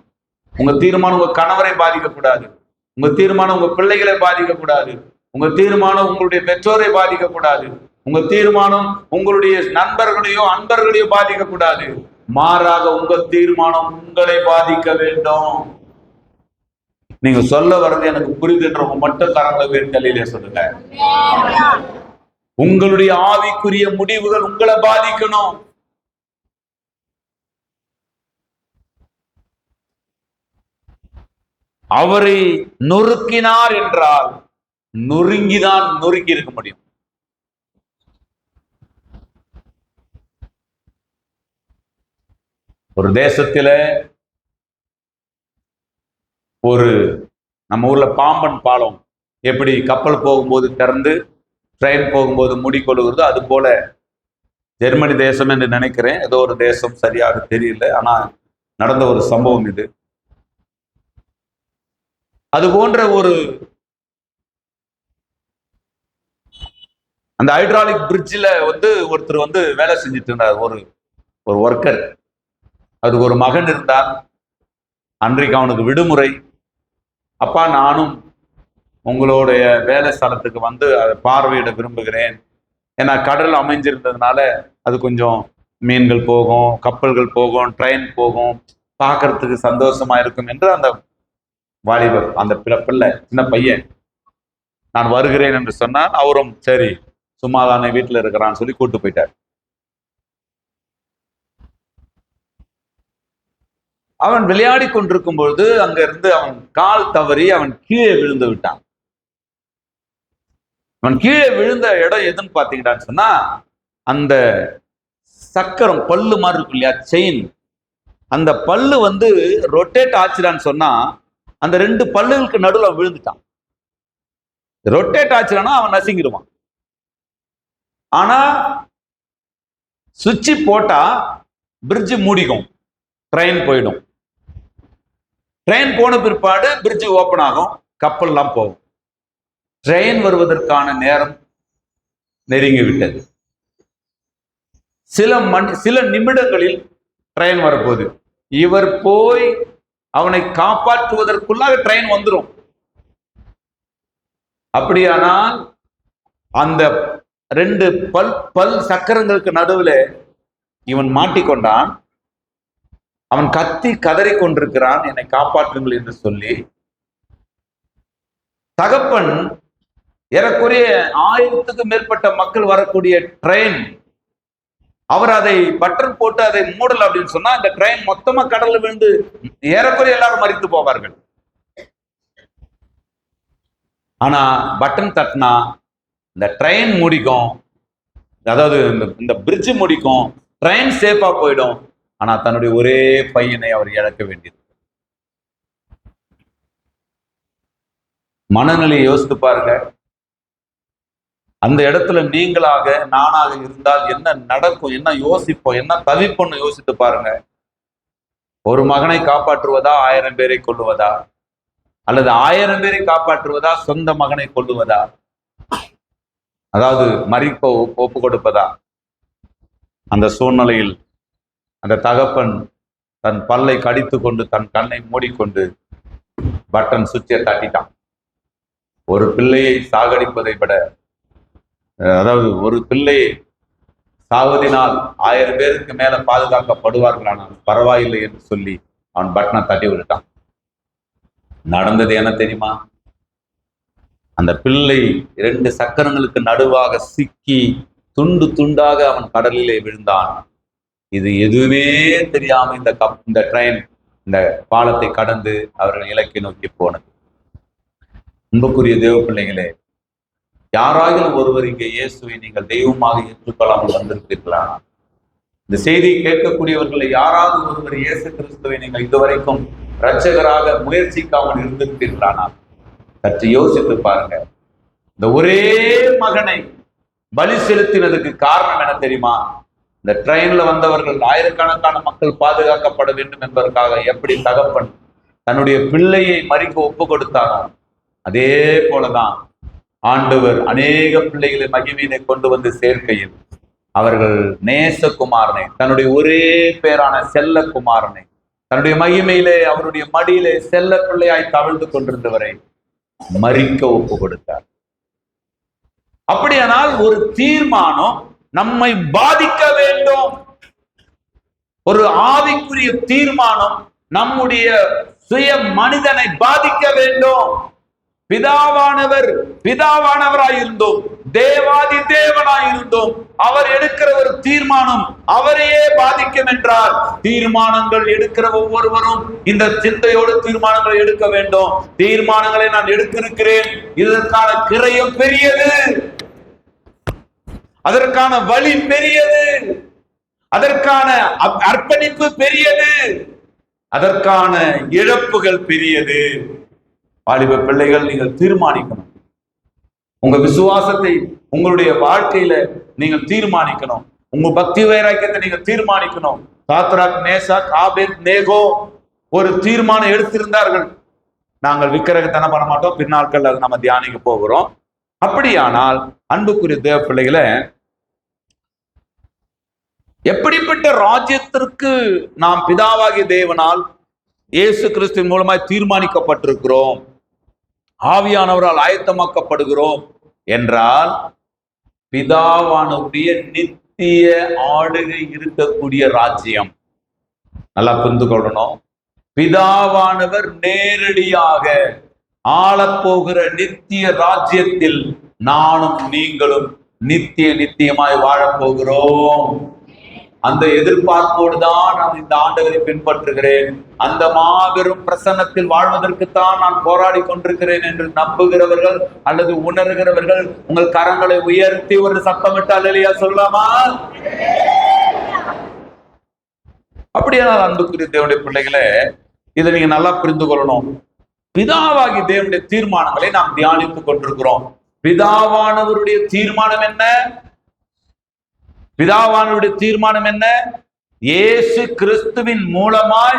உங்க தீர்மானம் உங்க கணவரை பாதிக்க கூடாது. உங்க தீர்மானம் உங்க பிள்ளைகளை பாதிக்க கூடாது. உங்க தீர்மானம் உங்களுடைய பெற்றோரை பாதிக்க கூடாது. உங்க தீர்மானம் உங்களுடைய நண்பர்களையோ அன்பர்களையோ பாதிக்க கூடாது. மாறாக உங்க தீர்மானம் உங்களை பாதிக்க வேண்டும். நீங்க சொல்ல வர்றது எனக்கு புரிதுன்றவங்க மட்டும் கரங்களை வேண்டிய சொல்லுங்க. உங்களுடைய ஆவிக்குரிய முடிவுகள் உங்களை பாதிக்கணும். அவரை நொறுக்கினார் என்றால் நொறுங்கிதான் நொறுக்கி இருக்க முடியும். ஒரு தேசத்தில ஒரு நம்ம ஊர்ல பாம்பன் பாலம் எப்படி கப்பல் போகும்போது திறந்து ட்ரெயின் போகும்போது மூடிக்கொள்கிறதோ, அது போல ஜெர்மனி தேசம் என்று நினைக்கிறேன், ஏதோ ஒரு தேசம் சரியாக தெரியல, ஆனா நடந்த ஒரு சம்பவம் இது. அது போன்ற ஒரு அந்த ஹைட்ராலிக் பிரிட்ஜில் ஒருத்தர் வேலை செஞ்சுட்டு இருந்தார், ஒரு ஒர்க்கர். அதுக்கு ஒரு மகன் இருந்தார். அன்றைக்கு அவனுக்கு விடுமுறை. அப்பா, நானும் உங்களுடைய வேலை ஸ்தலத்துக்கு அதை பார்வையிட விரும்புகிறேன். ஏன்னா கடல் அமைஞ்சிருந்ததுனால அது கொஞ்சம் மீன்கள் போகும், கப்பல்கள் போகும், ட்ரெயின் போகும், பார்க்கறதுக்கு சந்தோஷமா இருக்கும் என்று அந்த வாலிபர், அந்த பிள்ளை, சின்ன பையன், நான் வருகிறேன் என்று சொன்னான். அவரும் சரி சும்மாதானே வீட்டில் இருக்கிறான்னு சொல்லி கூட்டு போயிட்டார். அவன் விளையாடி கொண்டிருக்கும் பொழுது அங்க இருந்து அவன் கால் தவறி அவன் கீழே விழுந்து விட்டான். அவன் கீழே விழுந்த இடம் எதுன்னு பாத்தீங்கன்னு சொன்னா, அந்த சக்கரம் பல்லு மாதிரி இருக்கும் இல்லையா, செயின், அந்த பல்லு ரொட்டேட் ஆச்சுடான்னு சொன்னா அந்த 2 பல்லுகளுக்கு நடுவில் விழுந்துட்டான். ரொட்டேட் ஆச்சுடானா அவன் நசுங்கிடுவான். ஆனா சுவிட்ச் போட்டா பிரிட்ஜ் மூடிக்கும், ட்ரெயின் போயிடும். ட்ரெயின் போன பிற்பாடு பிரிட்ஜ் ஓப்பன் ஆகும், கப்பல்லாம் போகும். ட்ரெயின் வருவதற்கான நேரம் நெருங்கி விட்டது. சில நிமிடங்களில் ட்ரெயின் வரப்போகுது. இவர் போய் அவனை காப்பாற்றுவதற்குள்ளாக ட்ரெயின் வந்துடும். அப்படியானால் அந்த 2 பல் சக்கரங்களுக்கு நடுவில் இவன் மாட்டிக்கொண்டான். அவன் கத்தி கதறி கொண்டிருக்கிறான், என்னை காப்பாற்றுங்கள் என்று சொல்லி. தகப்பன் ஏறக்குறைய 1000க்கும் மேற்பட்ட மக்கள் வரக்கூடிய ட்ரெயின், அவர் அதை பட்டன் போட்டு அதை மூடல் அப்படின்னு சொன்னா இந்த ட்ரெயின் மொத்தமா கடல்ல விழுந்து ஏறக்குறைய எல்லாரும் மரித்து போவார்கள். ஆனா பட்டன் தட்டினா இந்த ட்ரெயின் முடிக்கும், அதாவது இந்த பிரிட்ஜ் முடிக்கும், ட்ரெயின் சேஃபா போயிடும். ஆனா தன்னுடைய ஒரே பையனை அவர் இழக்க வேண்டியது. மனநிலையை யோசித்து பாருங்க. அந்த இடத்துல நீங்களாக நானாக இருந்தால் என்ன நடக்கும், என்ன யோசிப்போம், என்ன தவிப்போன்னு யோசித்து பாருங்க. ஒரு மகனை காப்பாற்றுவதா 1000 பேரை கொல்லுவதா, அல்லது 1000 பேரை காப்பாற்றுவதா சொந்த மகனை கொல்லுவதா, அதாவது மறிப்ப ஒப்பு கொடுப்பதா? அந்த சூழ்நிலையில் அந்த தகப்பன் தன் பல்லை கடித்து கொண்டு தன் கண்ணை மூடிக்கொண்டு பட்டன் சுவிட்சை தட்டிட்டான். ஒரு பிள்ளையை சாகடிப்பதை விட, அதாவது ஒரு பிள்ளையை சாவதினால் 1000 பேருக்கு மேல பாதுகாக்கப்படுவார்களானால் பரவாயில்லை என்று சொல்லி அவன் பட்டனை தட்டி விட்டுட்டான். நடந்தது என்ன தெரியுமா? அந்த பிள்ளை 2 சக்கரங்களுக்கு நடுவாக சிக்கி துண்டு துண்டாக அவன் கடலிலே விழுந்தான். இது எதுவுமே தெரியாம இந்த ட்ரெயின் இந்த பாலத்தை கடந்து அவர்கள் இலக்கை நோக்கி போனது. அன்புக்குரிய தேவ பிள்ளைகளே, யாராயிலும் ஒருவர் இங்கே இயேசுவை நீங்கள் தெய்வமாக ஏற்றுக்கொள்ளாமல் வந்திருப்பீர்களா? இந்த செய்தியை கேட்கக்கூடியவர்களை யாராவது ஒருவர் இயேசு கிறிஸ்துவை நீங்கள் இதுவரைக்கும் இரட்சகராக முயற்சிக்காமல் இருந்திருப்பீர்களானா? சற்று யோசித்து பாருங்க. இந்த ஒரே மகனை பலி செலுத்தினதுக்கு காரணம் என்ன தெரியுமா? இந்த ட்ரெயின்ல வந்தவர்கள் ஆயிரக்கணக்கான மக்கள் பாதுகாக்கப்பட வேண்டும் என்பதற்காக எப்படி தகப்பன் தன்னுடைய பிள்ளையை மறிக்க ஒப்பு கொடுத்தாரோ, அதே போலதான் ஆண்டவர் அநேக பிள்ளைகளை மகிமையினை கொண்டு வந்து சேர்க்கையில் அவர்கள் நேசகுமாரனை, தன்னுடைய ஒரே பேரான செல்ல குமாரனை, தன்னுடைய மகிமையிலே அவருடைய மடியிலே செல்ல பிள்ளையாய் தவழ்ந்து கொண்டிருந்தவரை மரிக்க ஒப்பு கொடுத்தார். அப்படியானால் ஒரு தீர்மானம் நம்மை பாதிக்க வேண்டும். ஒரு ஆவிக்குரிய தீர்மானம் நம்முடைய சுய மனிதனை பாதிக்க வேண்டும். பிதாவானவராயிருந்தோம், தேவாதி தேவனாயிருந்தோம், அவர் எடுக்கிற ஒரு தீர்மானம் அவரையே பாதிக்கும் என்றால், தீர்மானங்கள் எடுக்கிற ஒவ்வொருவரும் இந்த சிந்தையோடு தீர்மானங்களை எடுக்க வேண்டும். தீர்மானங்களை நான் எடுத்திருக்கிறேன், இதற்கான கிரயம் பெரியது, அதற்கான வழி பெரியது, அதற்கான அர்ப்பணிப்பு பெரியது, அதற்கான இழப்புகள் பெரியது. வாலிப பிள்ளைகள், நீங்கள் தீர்மானிக்கணும். உங்க விசுவாசத்தை உங்களுடைய வாழ்க்கையில நீங்கள் தீர்மானிக்கணும். உங்க பக்தி வைராக்கியத்தை நீங்க தீர்மானிக்கணும். சாத்ராக், மேஷாக், ஆபேத்நேகோ ஒரு தீர்மானம் எடுத்திருந்தார்கள். நாங்கள் விக்கிரகத்தனை பண்ண மாட்டோம், பின்னாட்கள் அது நம்ம தியானிக்க போகிறோம். அப்படியானால் அன்புக்குரிய தேவ பிள்ளைகளை, எப்படிப்பட்ட ராஜ்யத்திற்கு நாம் பிதாவாகிய தேவனால் இயேசு கிறிஸ்துவின் மூலமாய் தீர்மானிக்கப்பட்டிருக்கிறோம், ஆவியானவரால் ஆயத்தமாக்கப்படுகிறோம் என்றால், பிதாவானுடைய நித்திய ஆளுகை இருக்கக்கூடிய ராஜ்யம். நல்லா புரிந்து கொள்ளணும். பிதாவானவர் நேரடியாக ஆளப்போகிற நித்திய ராஜ்யத்தில் நானும் நீங்களும் நித்தியமாய் வாழப்போகிறோம். அந்த எதிர்பார்ப்போடு தான் நான் இந்த ஆண்டவரை பின்பற்றுகிறேன். அந்த மாபெரும் பிரசன்னத்தில் வாழ்வதற்குத்தான் நான் போராடி கொண்டிருக்கிறேன் என்று நம்புகிறவர்கள் அல்லது உணர்கிறவர்கள் உங்கள் கரங்களை உயர்த்தி ஒரு சத்தமிட்டால் இல்லையா சொல்லலாமா? அப்படியானால் அன்புக்குரிய தேவனுடைய பிள்ளைகளே, இதை நீங்க நல்லா புரிந்து கொள்ளணும். பிதாவாகி தேவனுடைய தீர்மானங்களை நாம் தியானித்துக் கொண்டிருக்கிறோம். பிதாவானவருடைய தீர்மானம் என்ன? பிதாவானுடைய தீர்மானம் என்ன? இயேசு கிறிஸ்துவின் மூலமாய்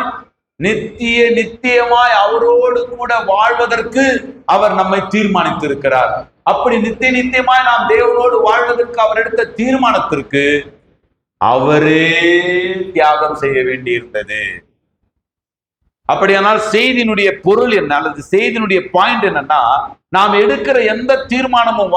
நித்தியமாய் அவரோடு கூட வாழ்வதற்கு அவர் நம்மை தீர்மானித்திருக்கிறார். அப்படி நித்தியமாய் நாம் தேவனோடு வாழ்வதற்கு அவர் எடுத்த தீர்மானத்திற்கு அவரே தியாகம் செய்ய வேண்டியிருந்தது. அப்படியானால் செய்தியினுடைய பொருள் என்ன, அல்லது செய்தியினுடைய பாயிண்ட் என்னன்னா, நாம் எடுக்கிற எந்த தீர்மானமும்,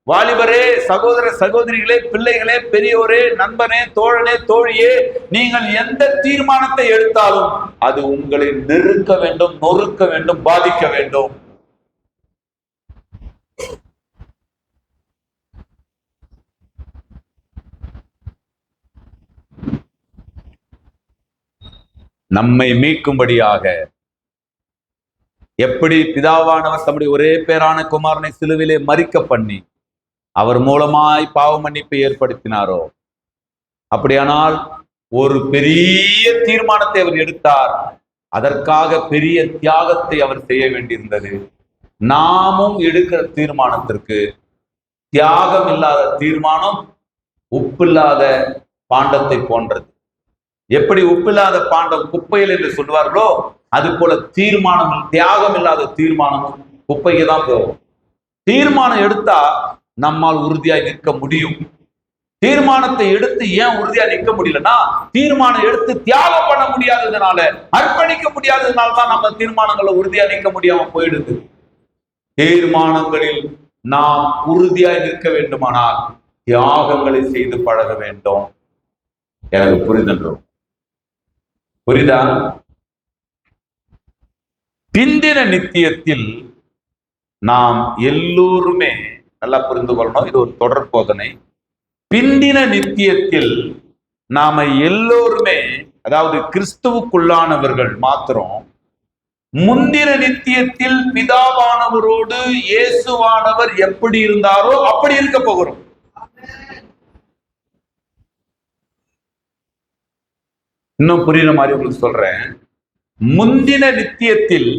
வாலிபரே, சகோதர சகோதரிகளே, பிள்ளைகளே, பெரியோரே, நண்பனே, தோழனே, தோழியே, நீங்கள் எந்த தீர்மானத்தை எடுத்தாலும் அது உங்களை நெருக்க வேண்டும், நொறுக்க வேண்டும், பாதிக்க வேண்டும். நம்மை மீட்கும்படியாக எப்படி பிதாவானவர் தம்முடைய ஒரே பேரான குமாரனை சிலுவிலே மரிக்க பண்ணி அவர் மூலமாய் பாவ மன்னிப்பை ஏற்படுத்தினாரோ, அப்படியானால் ஒரு பெரிய தீர்மானத்தை அவர் எடுத்தார். அதற்காக பெரிய தியாகத்தை அவர் செய்ய வேண்டியிருந்தது. நாமும் எடுக்கிற தீர்மானத்திற்கு தியாகம் இல்லாத தீர்மானம் உப்பில்லாத பாண்டத்தை போன்றது. எப்படி உப்பில்லாத பாண்டம் குப்பையில் என்று சொல்வார்களோ, அது போல தீர்மானம், தியாகம் இல்லாத தீர்மானமும் குப்பைக்கு தான் போகும். தீர்மானம் எடுத்தா நம்மால் உறுதியாய் நிற்க முடியும். தீர்மானத்தை எடுத்து ஏன் உறுதியா நிற்க முடியலன்னா, தீர்மானம் எடுத்து தியாகம் பண்ண முடியாததுனால, அர்ப்பணிக்க முடியாததுனால தான் நம்ம தீர்மானங்களை உறுதியா நிற்க முடியாம போயிடுது. தீர்மானங்களில் நாம் உறுதியாய் நிற்க வேண்டுமானால் தியாகங்களை செய்து பழக வேண்டும். எனக்கு புரிதா? பிந்தின நித்தியத்தில் நாம் எல்லோருமே நல்லா புரிந்து கொள்ளணும். இது ஒரு தொடர் போதனை. பிந்தின நித்தியத்தில் நாம எல்லோருமே, அதாவது கிறிஸ்துவுக்குள்ளானவர்கள் மாத்திரம், முந்தின நித்தியத்தில் பிதாவானவரோடு இயேசுவானவர் எப்படி இருந்தாரோ அப்படி இருக்க போகிறோம். இன்னும் புரியுற மாதிரி உங்களுக்கு சொல்றேன். முந்தின நித்தியத்தில்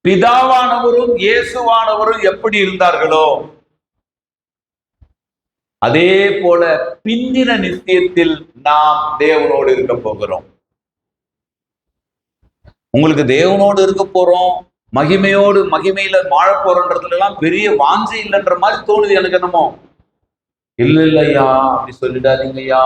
பிதாவானவரும் இயேசுவானவரும் எப்படி இருந்தார்களோ அதே போல பிந்தின நித்தியத்தில் நாம் தேவனோடு இருக்க போகிறோம். உங்களுக்கு தேவனோடு இருக்க போறோம், மகிமையில வாழ போறோன்றதுல எல்லாம் பெரிய வாஞ்சை இல்லைன்ற மாதிரி தோணுது எனக்கு என்னமோ. இல்லையா அப்படி சொல்லிடாதீங்க ஐயா,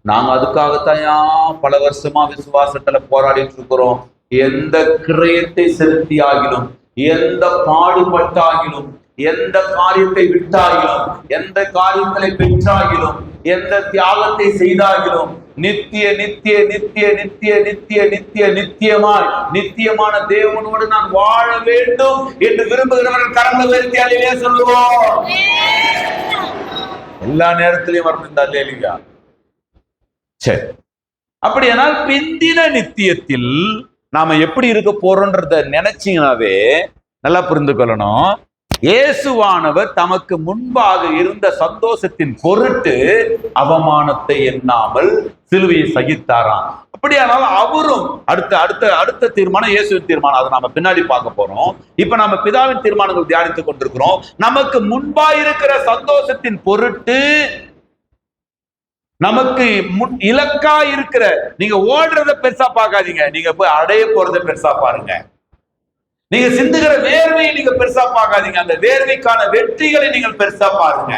நாங்க அதுக்காகத்தான் பல வருஷமா விசுவாசத்துல போராடிட்டு இருக்கிறோம். எந்த கிரயத்தை செலுத்தி ஆகிலும், எந்த பாடுபட்டாகிலும், எந்த காரியத்தை விட்டாகிலும், எந்த காரியங்களை பெற்றாகிலும், எந்த தியாகத்தை செய்தாகிலும் நித்திய நித்திய நித்திய நித்திய நித்திய நித்திய நித்தியமாய் நித்தியமான தேவனோடு நான் வாழ வேண்டும் என்று விரும்புகிறவர்கள் கரங்களை உயர்த்தி அல்லேலூயா சொல்லுவோம். எல்லா நேரத்திலையும் வரணும் இல்லையா? சரி, அப்படியானால் பிந்தின நித்தியத்தில் நாம எப்படி இருக்க போறோம்ன்றத நினைச்சீங்கன்னாவே நல்லா புரிந்து கொள்ளணும். இயேசுவானவர் தமக்கு முன்பாக இருந்த சந்தோஷத்தின் பொருட்டு அவமானத்தை எண்ணாமல் சிலுவையை சகித்தாராம். அப்படியானால் அவரும் அடுத்த தீர்மானம் இயேசுவின் தீர்மானம். அதை நாம பின்னாடி பார்க்க போறோம். இப்ப நம்ம பிதாவின் தீர்மானங்கள் தியானித்துக் கொண்டிருக்கிறோம். நமக்கு முன்பா இருக்கிற சந்தோஷத்தின் பொருட்டு நமக்கு இலக்கா இருக்கிற, நீங்க ஓடுறத பெருசா பார்க்காதீங்க, நீங்க போய் அடைய போறத பெருசா பாருங்க. நீங்க சிந்துகிற வேர்வையை நீங்க பெருசா பார்க்காதீங்க, அந்த வேர்வைக்கான வெற்றிகளை நீங்கள் பெருசா பாருங்க.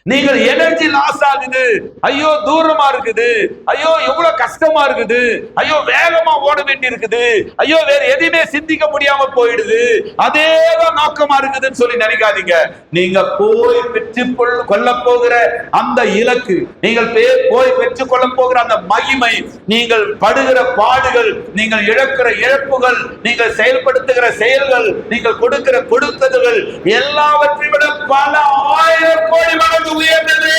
நீங்கள் எனர்ஜி லாஸ் ஆகுது, ஐயோ தூரமா இருக்குது, ஐயோ எவ்வளவு கஷ்டமா இருக்குது, ஐயோ வேகமா ஓட வேண்டி இருக்குது, ஐயோ வேற எதையுமே சிந்திக்க முடியாம போயிடுது, அதேதான் நோக்கமா இருக்குதுன்னு சொல்லி நினைக்காதீங்க. நீங்க போய் பெற்று கொள்ள போகிற அந்த இலக்கு, நீங்கள் போய் பெற்றுக் கொள்ள போகிற அந்த மகிமை, நீங்கள் படுகிற பாடுகள், நீங்கள் இழக்கிற இழப்புகள், நீங்கள் செயல்படுத்துகிற செயல்கள், நீங்கள் கொடுக்கிற கொடுக்கதுகள் எல்லாவற்றை விட பல 1000 கோடி மடங்கு உயர்ந்தது.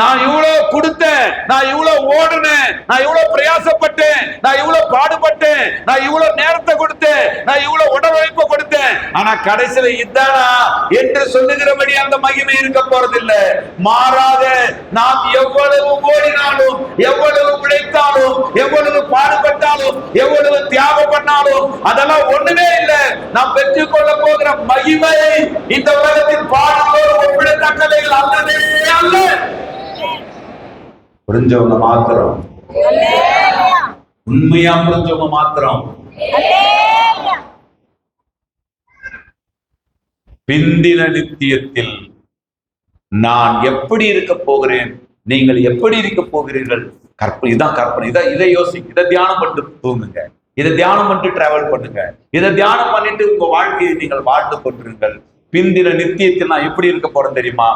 நான் இவ்வளவு கொடுத்தேன், நான் இவ்வளவு ஓடுனேன், நான் இவ்வளவு பிரயாசப்பட்டேன், நான் இவ்வளவு பாடுபட்டேன், நான் இவ்வளவு நேரத்தை கொடுத்தேன், நான் இவ்வளவு உடல் உழைப்பை கொடுத்தேன், ஆனா கடைசியில இதானா என்று சொல்லுகிறபடி அந்த மகிமை இருக்க போறதில்லை. மாறாக நாம் எவ்வளவு ஓடினாலும், எவ்வளவு உழைத்தாலும், எவ்வளவு பாடுபட்டாலும், எவ்வளவு தியாகம் பண்ணாலும் அதெல்லாம் ஒண்ணுமே இல்லை. நாம் பெற்றுக் கொள்ள போகிற மகிமை இந்த உலகத்தின் பாடுகளோடு ஒப்பிடத்தக்கவைகள் அல்லவே அல்ல. புரிஞ்சவங்க மாத்திரம், உண்மையா புரிஞ்சவங்க மாத்திரம். பிந்தின நித்தியத்தில் நான் எப்படி இருக்க போகிறேன், நீங்கள் எப்படி இருக்க போகிறீர்கள், கற்பனை. இதான் கற்பனை. இதை யோசிக்க, இதை தியானம் பண்ணிட்டு தூங்குங்க, இதை தியானம் பண்ணிட்டு டிராவல் பண்ணுங்க, இதை தியானம் பண்ணிட்டு உங்க வாழ்க்கையை நீங்கள் வாழ்ந்து கொண்டிருங்கள். பிந்தின நித்தியத்தில் நான் எப்படி இருக்க போறேன் தெரியுமா?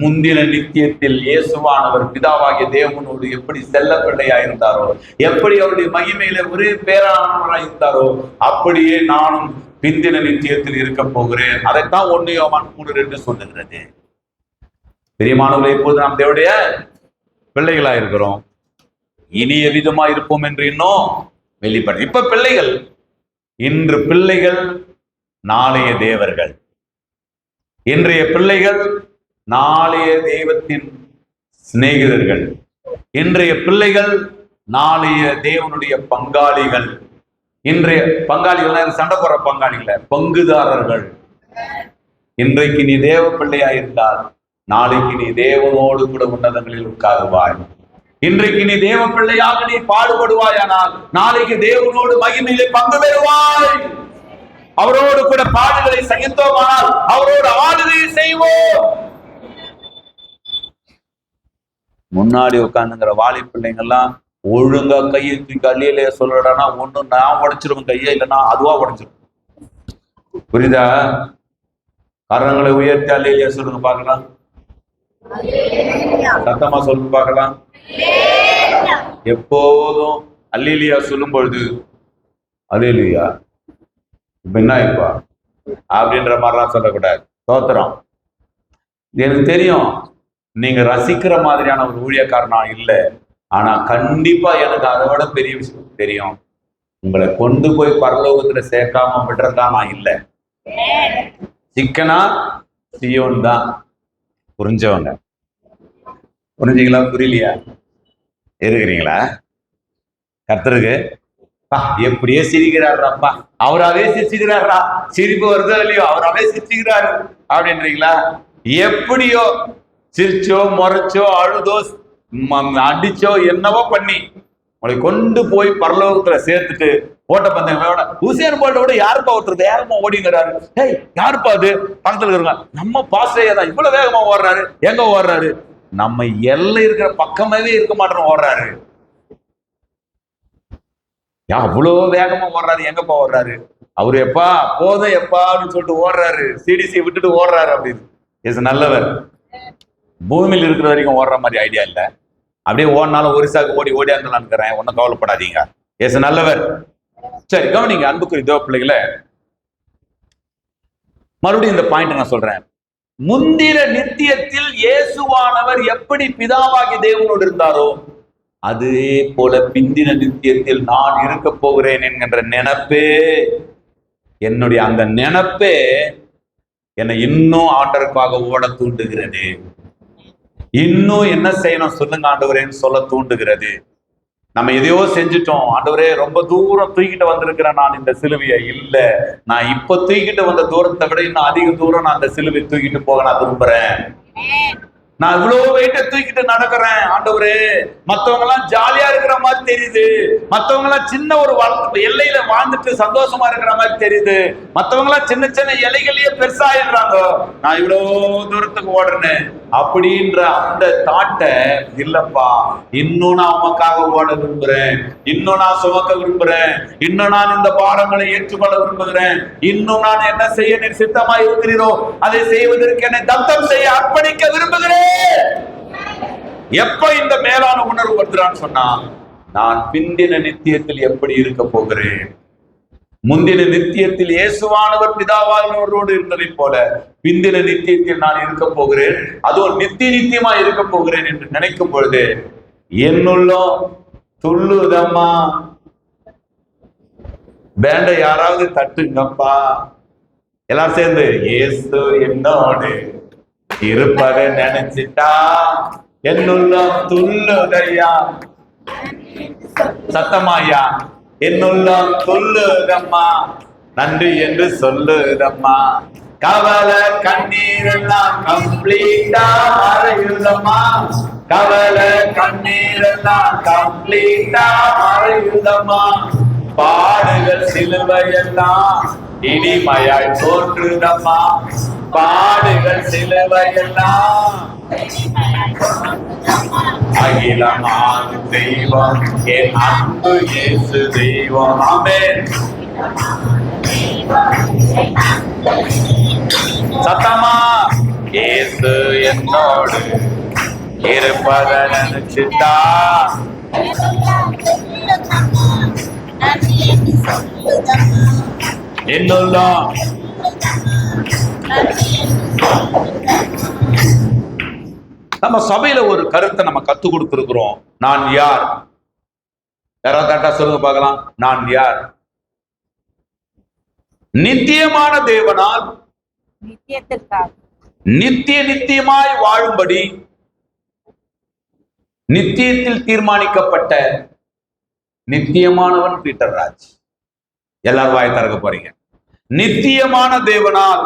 முந்தின நித்தியத்தில் இயேசுவானவர் பிதாவாகிய தேவனோடு எப்படி செல்ல பிள்ளையா இருந்தாரோ, எப்படி அவருடைய மகிமையில ஒரே பேரானவராக இருந்தாரோ, அப்படியே நானும் பிந்தின நித்தியத்தில் இருக்க போகிறேன். அதைத்தான் 1 யோவான் 3:2 சொல்லுகிறது. பிரியமானவர்களே, இப்போது நாம் தேவனுடைய பிள்ளைகளா இருக்கிறோம். இனி எவ்விதமா இருப்போம் என்று இன்னும் வெளிப்பட. இப்ப பிள்ளைகள், இன்று பிள்ளைகள் நாளைய தேவர்கள். இன்றைய பிள்ளைகள் நாளைய தெய்வத்தின் சிநேகிதர்கள். இன்றைய பிள்ளைகள் நாளைய தேவனுடைய பங்காளிகள். இன்றைய பங்காளிகள் சண்டை போற பங்காளிகள், பங்குதாரர்கள். இன்றைக்கு நீ தேவ பிள்ளையா இருந்தால் நாளைக்கு நீ தேவனோடு கூட உன்னதங்களில் உட்காருவாய். இன்றைக்கு நீ தேவ பிள்ளையாக நீ பாடுபடுவாயானால் நாளைக்கு தேவனோடு மகிமையிலே பங்கு பெறுவாய். அவரோடு கூட பாடுகளை சகித்தோமானால் அவரோடு ஆளுகையை செய்வோம். முன்னாடி உட்காந்துங்கிற வாலி பிள்ளைங்கெல்லாம் ஒழுங்கா கையை தூக்கி அள்ளியிலே சொல்லடானா, ஒண்ணு நான் உடைச்சிருவேன் கையை, இல்லைன்னா அதுவா உடைச்சிருவேன். புரியுதா? கரங்களை உயர்த்தி அள்ளியிலே சொல்லுங்க பார்க்கலாம், சத்தமா சொல்லுங்க பார்க்கலாம். எப்போதும் அல்லேலூயா சொல்லும் பொழுது அல்லேலூயா இப்ப என்ன இப்பா அப்படின்ற மாதிரிலாம் சொல்லக்கூடாது. ஸ்தோத்திரம். எனக்கு தெரியும் நீங்க ரசிக்கிற மாதிரியான ஒரு ஊழியக்காரனா இல்லை, ஆனா கண்டிப்பா எனக்கு அதை விட பெரிய விஷயம் தெரியும். உங்களை கொண்டு போய் பரலோகத்துல சேர்க்காம விடுறதா நான் இல்லை. சிக்கனா சியோன் தான். புரிஞ்சவங்க புரிஞ்சீங்களா? புரியலையா? இருக்கிறீங்களா? கர்த்தருக்கு எப்படியே சிரிக்கிறாருப்பா, அவராவே சிரிச்சுக்கிறாரா, சிரிப்பு வருதோ இல்லையோ அவராவே சிரிச்சுக்கிறாரு அப்படின்றீங்களா? எப்படியோ சிரிச்சோ முறைச்சோ அழுதோ அடிச்சோ என்னவோ பண்ணி உங்களை கொண்டு போய் பரலோகத்துல சேர்த்துட்டு ஓட்டப்பந்தயம் உசேன் போல்ட்டை விட யாருப்பா ஒருத்தர் வேகமா ஓடிங்கிறாரு. ஏய் யாருப்பா அது? பக்கத்துல இருக்காங்க, நம்ம பாஸ்டரே தான், இவ்வளவு வேகமா ஓடுறாரு. எங்க ஓடுறாரு? நம்ம எல்லை இருக்கிற பக்கமாவே இருக்க மாட்டோம் ஓடுறாரு. அவ்வளவு வேகமா ஓடுறாரு, எங்கப்பா ஓடுறாரு? அவரு எப்பா போதும் எப்பா அப்படின்னு சொல்லிட்டு ஓடுறாரு, சிடிசி விட்டுட்டு ஓடுறாரு அப்படின்னு. இஸ் நல்லவர். பூமியில் இருக்கிற வரைக்கும் ஓடுற மாதிரி ஐடியா இல்லை. அப்படியே ஓடினாலும் ஒரிசாவுக்கு ஓடி ஓடியாங்கலான்னு ஒன்னும் கவலைப்படாதீங்க. இஸ் நல்லவர். சரி கவனிங்க அன்புக்குரிய தேவ பிள்ளைகளை, மறுபடியும் இந்த பாயிண்ட் நான் சொல்றேன். முந்திர நித்தியத்தில் இயேசுவானவர் எப்படி பிதாவாகி தேவனோடு இருந்தாரோ அதே போல பிந்தின நித்தியத்தில் நான் இருக்க போகிறேன் என்கின்ற நினைப்பே, என்னுடைய அந்த நினைப்பே என்னை இன்னும் ஆண்டவருக்காக ஓட தூண்டுகிறது. இன்னும் என்ன செய்யணும் சொல்லுங்க ஆண்டவரேன்னு சொல்ல தூண்டுகிறது. நம்ம எதையோ செஞ்சுட்டோம் ஆண்டவரே, ரொம்ப தூரம் தூக்கிட்டு வந்திருக்கிறேன் நான் இந்த சிலுவையை. இல்ல, நான் இப்ப தூக்கிட்டு வந்த தூரத்தை விட இன்னும் அதிக தூரம் நான் அந்த சிலுவை தூக்கிட்டு போக நான் விரும்புறேன். நான் இவ்வளவு வெயிட்ட தூக்கிட்டு நடக்கிறேன் ஆண்டவரே. மத்தவங்க எல்லாம் ஜாலியா இருக்கிற மாதிரி தெரியுது, மத்தவங்க எல்லாம் சின்ன ஒரு எல்லையில வாழ்ந்துட்டு சந்தோஷமா இருக்கிற மாதிரி தெரியுது, மத்தவங்க எல்லாம் சின்ன சின்ன இலைகளையே பெருசாயிடுறாங்க, நான் இவ்வளவு தூரத்துக்கு ஓடுறேன் அப்படின்ற அந்த தாட்டை இல்லப்பா. இன்னும் நான் உமக்காக ஓட விரும்புறேன், இன்னும் நான் சுமக்க விரும்புறேன், இன்னும் நான் இந்த பாடங்களை ஏற்றுக்கொள்ள விரும்புகிறேன், இன்னும் நான் என்ன செய்ய நீர் சித்தமா இருக்கிறீரோ அதை செய்வதற்கு என்னை தத்தம் செய்ய அர்ப்பணிக்க விரும்புகிறேன். எப்ப இந்த மேலான உணர்வு வருகிறான்னு சொன்னா, நான் பிந்தின நித்தியத்தில் எப்படி இருக்க போகிறேன். முந்தின நித்தியத்தில் இயேசுவானவர் பிதாவானவரோடு இருந்ததை போல பிந்தின நித்தியத்தில் நான் இருக்க போகிறேன், அதுவும் நித்தியமா இருக்க போகிறேன் என்று நினைக்கும் பொழுது என்னுள்ளம் துள்ளுதம்மா. பேண்ட யாராவது தட்டுங்கப்பா, எல்லாரும் சேர்ந்து இயேசு என்னோடு இருப்பதை நினைச்சிட்டா என்னுள்ளம் துள்ளுதையா. சத்தமாயா, என்னுள்ளம் துள்ளுதம்மா, நன்றி என்று சொல்லுதம்மா. கவலை கண்ணீர் எல்லாம் கம்ப்ளீட்டா மறையுதம்மா, கவலை கண்ணீர் எல்லாம் கம்ப்ளீட்டா மறையுதம்மா. பாடுகள் சிலுவையெல்லாம் இனிமையாய் தோன்றுதம்மா, பாடுகள் சிலுவையெல்லாம் அகிலமான தெய்வம் என் அன்பு இயேசு தெய்வம். ஆமென். சத்தமா இயேசு என்னோடு இருப்பதை நினைச்சிட்டா என்னுள்ளம். நம்ம சபையில ஒரு கருத்தை நம்ம கத்து கொடுத்திருக்கிறோம். நான் யார்? யாராவது கரெக்டா சொல்லுங்க பார்க்கலாம். நான் யார்? நித்தியமான தேவனால் நித்தியமாய் வாழும்படி நித்தியத்தில் தீர்மானிக்கப்பட்ட நித்தியமானவன் பீட்டர் ராஜ். எல்லாரும் வாய் திறக்க போறீங்க. நித்தியமான தேவனால்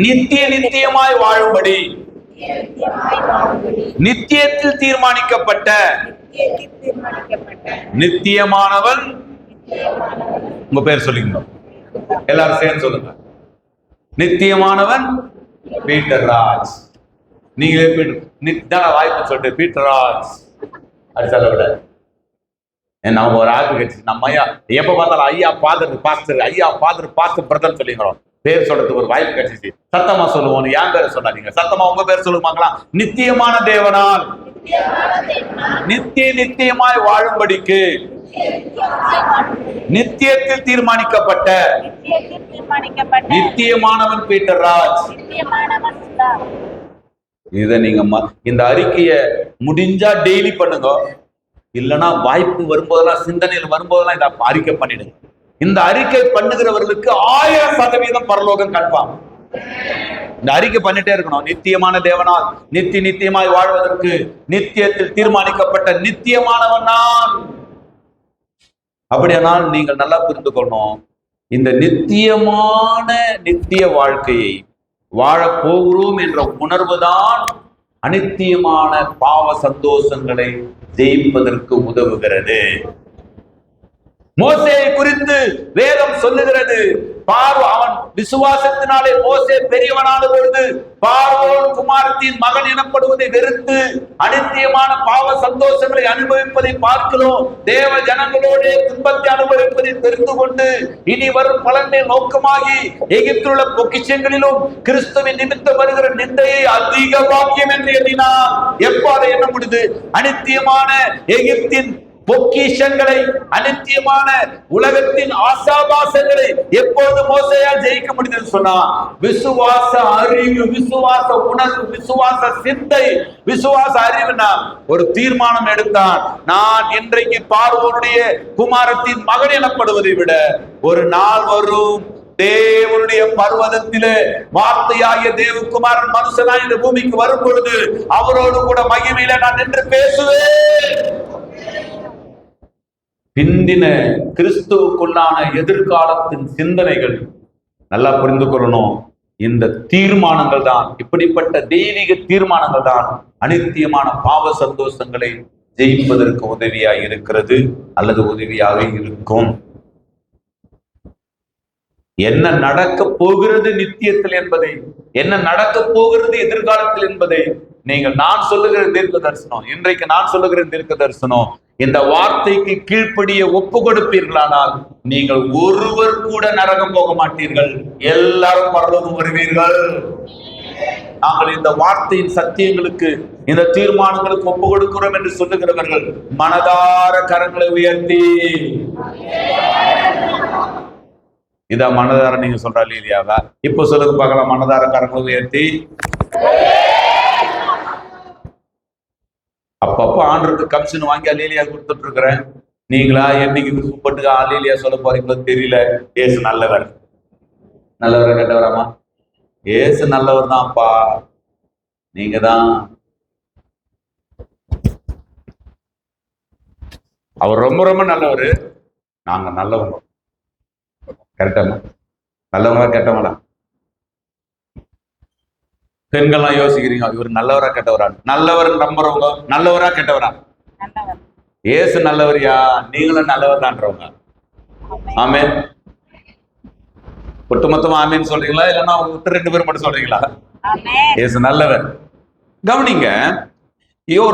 நித்தியமாய் வாழும்படி நித்தியத்தில் தீர்மானிக்கப்பட்ட நித்தியமானவன். உங்க பேர் சொல்லுங்க, எல்லாரும் சேர்ந்து சொல்லுங்க. நித்தியமானவன் பீட்டர் ராஜ். நீங்களே பீட்டர் வாய்ப்பு சொல்லிட்டு பீட்டர் ராஜ் அது சொல்ல விட நம்ம ஒரு ஆர்வம் கிடைச்சிச்சு. நம்ம ஐயா எப்ப பார்த்தாலும் ஐயா பாதர் பாஸ்டர், ஐயா பாதர் பாஸ்டர் பிரதர் சொல்லிக்கிறோம். பேர் சொல்றதுக்கு ஒரு வாய்ப்பு கிடைச்சிச்சு. சத்தமா சொல்லுவோம். என் பேரை சொல்லாதீங்க, சத்தமா உங்க பேர் சொல்லுவாங்களா. நித்தியமான தேவனால் நித்தியமாய் வாழும்படிக்கு நித்தியத்தில் தீர்மானிக்கப்பட்ட நித்தியமானவன் பீட்டர் ராஜ். இத நீங்க இந்த அறிக்கையை முடிஞ்சா டெய்லி பண்ணுங்க, இல்லைன்னா வாய்ப்பு வரும்போதெல்லாம் சிந்தனையில் வரும்போதெல்லாம் இதை அறிக்கை பண்ணிடுங்க. இந்த அறிக்கை பண்ணுகிறவர்களுக்கு 1000% பரலோகம் கன்ஃபார்ம். இந்த அறிக்கை பண்ணிட்டே இருக்கணும். நித்தியமான தேவனால் நித்தியமாய் வாழ்வதற்கு நித்தியத்தில் தீர்மானிக்கப்பட்ட நித்தியமானவன் நான். அப்படியானால் நீங்கள் நல்லா புரிந்து கொள்ளணும், இந்த நித்திய வாழ்க்கையை வாழப் போகிறோம் என்ற உணர்வுதான் அநித்தியமான பாவ சந்தோஷங்களை ஜெயிப்பதற்கு உதவுகிறது. மோசேயை குறித்து வேதம் சொல்லுகிறது, அவன் விசுவாசத்தினாலே மோசே பெரியவனான பொழுது பார்வோன் குமாரத்தின் மகன் எனப்படுவதை வெறுத்து அனித்தியமான பாவ சந்தோஷங்களை அனுபவிப்பதை பார்க்கிறோம். தேவ ஜனங்களோடு துன்பத்தை அனுபவிப்பதை தெரிந்து கொண்டு இனி வரும் பலனை நோக்கமாகி எகிப்துள்ள பொக்கிஷங்களிலும் கிறிஸ்துவின் நிமித்தம் வருகிற நிந்தையை அதிக பாக்கியம் என்று எண்ணினார். எவ்வாறு எண்ண முடியுது? அனித்தியமான எகிப்தின் பொக்கிஷங்களை, அனித்தியமான உலகத்தின் ஆசாபாசங்களை எப்போது மோசேயால் ஜெயிக்க முடியுதுன்னு சொன்னா, விசுவாச அறிவு, விசுவாச உணர்வு, விசுவாச சிந்தை, விசுவாச அறிவுனா ஒரு தீர்மானம் எடுத்தான். நான் இன்றைக்கு பார்வோனுடைய குமாரத்தின் மகன் எனப்படுவதை விட ஒரு நாள் வரும், தேவனுடைய பர்வதத்திலே வார்த்தையாகிய தேவகுமாரன் மனுஷனாய் இந்த பூமிக்கு வரும் பொழுது அவரோடு கூட மகிமையில நான் நின்று பேசுவேன். பிந்தின கிறிஸ்துவுக்குள்ளான எதிர்காலத்தின் சிந்தனைகள் நல்லா புரிந்து கொள்ளணும். இந்த தீர்மானங்கள் தான், இப்படிப்பட்ட தெய்வீக தீர்மானங்கள் தான் அனித்தியமான பாவ சந்தோஷங்களை ஜெயிப்பதற்கு உதவியாக இருக்கிறது அல்லது உதவியாக இருக்கும். என்ன நடக்க போகிறது நித்தியத்தில் என்பதை, என்ன நடக்க போகிறது எதிர்காலத்தில் என்பதை நீங்கள் நான் சொல்லுகிற தீர்க்க தரிசனம், இன்றைக்கு நான் சொல்லுகிற தீர்க்க தரிசனம், இந்த வார்த்தைக்கு கீழ்ப்படிய ஒப்பு கொடுப்பீர்களானால் நீங்கள் ஒருவர் கூட நரகம் போக மாட்டீர்கள், எல்லாரும் பரலோகம் வருவீர்கள். நாங்கள் இந்த வார்த்தையின் சத்தியங்களுக்கு, இந்த தீர்மானங்களுக்கு ஒப்பு கொடுக்கிறோம் என்று சொல்லுகிறவர்கள் மனதார கரங்களை உயர்த்தி, இத மனதார நீங்க சொல்றாங்க இல்லையாவா? இப்ப சொல்லுங்க பார்க்கலாம், மனதார கரங்களை உயர்த்தி. அப்பப்போ ஆண்டருக்கு கமிஷன் வாங்கி அல்லேலியா கொடுத்துட்டு இருக்கிறேன். நீங்களா என்னைக்கு விருப்பப்பட்டு அல்லேலியா சொல்ல போறீங்களோ தெரியல. ஏசு நல்லவர், நல்லவரை கேட்டவராமா? ஏசு நல்லவர் தான்ப்பா, நீங்க தான். அவர் ரொம்ப ரொம்ப நல்லவர், நாங்க நல்லவங்க. கரெக்டாமா? நல்லவங்களா கேட்டவங்களா? பெண்கள்லாம் யோசிக்கிறீங்க, இவர் நல்லவரா கெட்டவரா? நல்லவர் நம்புறவங்க நல்லவரா கெட்டவரா? ஏசு நல்லவரியா? நீங்களும் நல்லவர் தான்றவங்க. ஆமென். ஒட்டுமொத்தமா ஆமேன்னு சொல்றீங்களா, இல்லைன்னா விட்டு 2 பேரும் மட்டும் சொல்றீங்களா? ஏசு நல்லவர். கவனிங்க,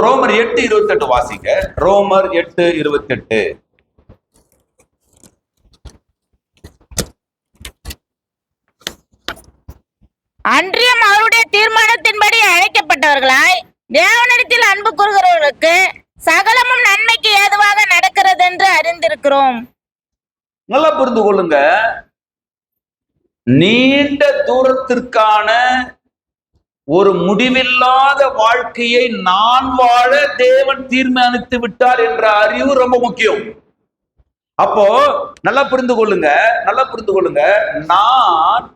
ரோமர் 8:28 வாசிங்க. ரோமர் 8:28. அன்றியும் அவருடைய தீர்மானத்தின்படி அழைக்கப்பட்டவர்களாய் தேவனிடத்தில் அன்பு கூறுகிறவர்களுக்கு சகலமும் நன்மைக்கு ஏதுவாக நடக்கிறது என்று அறிந்திருக்கிறோம். நல்லா புரிந்து கொள்ளுங்க. நீண்ட தூரத்திற்கான ஒரு முடிவில்லாத வாழ்க்கையை நான் வாழ தேவன் தீர்மானித்து விட்டார் என்ற அறிவு ரொம்ப முக்கியம். அப்போ நல்லா புரிந்து கொள்ளுங்க, நல்லா புரிந்து கொள்ளுங்க. நான்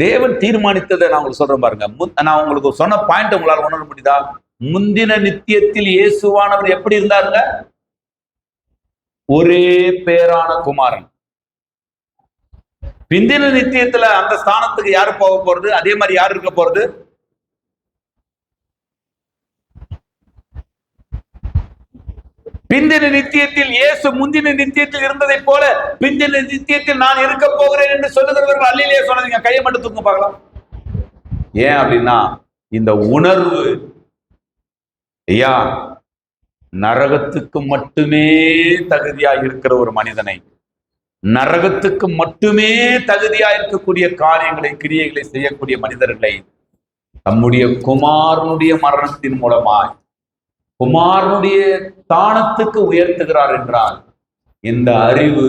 தேவன் தீர்மானித்ததை நான் உங்களுக்கு சொல்றேன் பாருங்க. நான் உங்களுக்கு சொன்ன பாயிண்ட் உங்களால் உணர முடியுதா? முந்தின நித்தியத்தில் இயேசுவானவர் எப்படி இருந்தாருங்க? ஒரே பேரான குமாரன். பிந்தின நித்தியத்துல அந்த ஸ்தானத்துக்கு யாரு போக போறது? அதே மாதிரி யாரு இருக்க போறது? பிந்தின நித்தியத்தில் இயேசு முந்தின நித்தியத்தில் இருந்ததை போல பிந்தின நித்தியத்தில் நான் இருக்க போகிறேன் என்று சொல்லுகிறவர்கள் அல்லேலூயா சொன்னீங்க. கையை மட்டும் தூக்க பார்க்கலாம். ஏன் அப்படின்னா இந்த உணர்வு, ஐயா, நரகத்துக்கு மட்டுமே தகுதியா இருக்கிற ஒரு மனிதனை, நரகத்துக்கு மட்டுமே தகுதியா இருக்கக்கூடிய காரியங்களை, கிரியைகளை செய்யக்கூடிய மனிதர்களை தம்முடைய குமாரனுடைய மரணத்தின் மூலமாய் குமாரனுடைய தானத்துக்கு உயர்த்துகிறார் என்றால் இந்த அறிவு,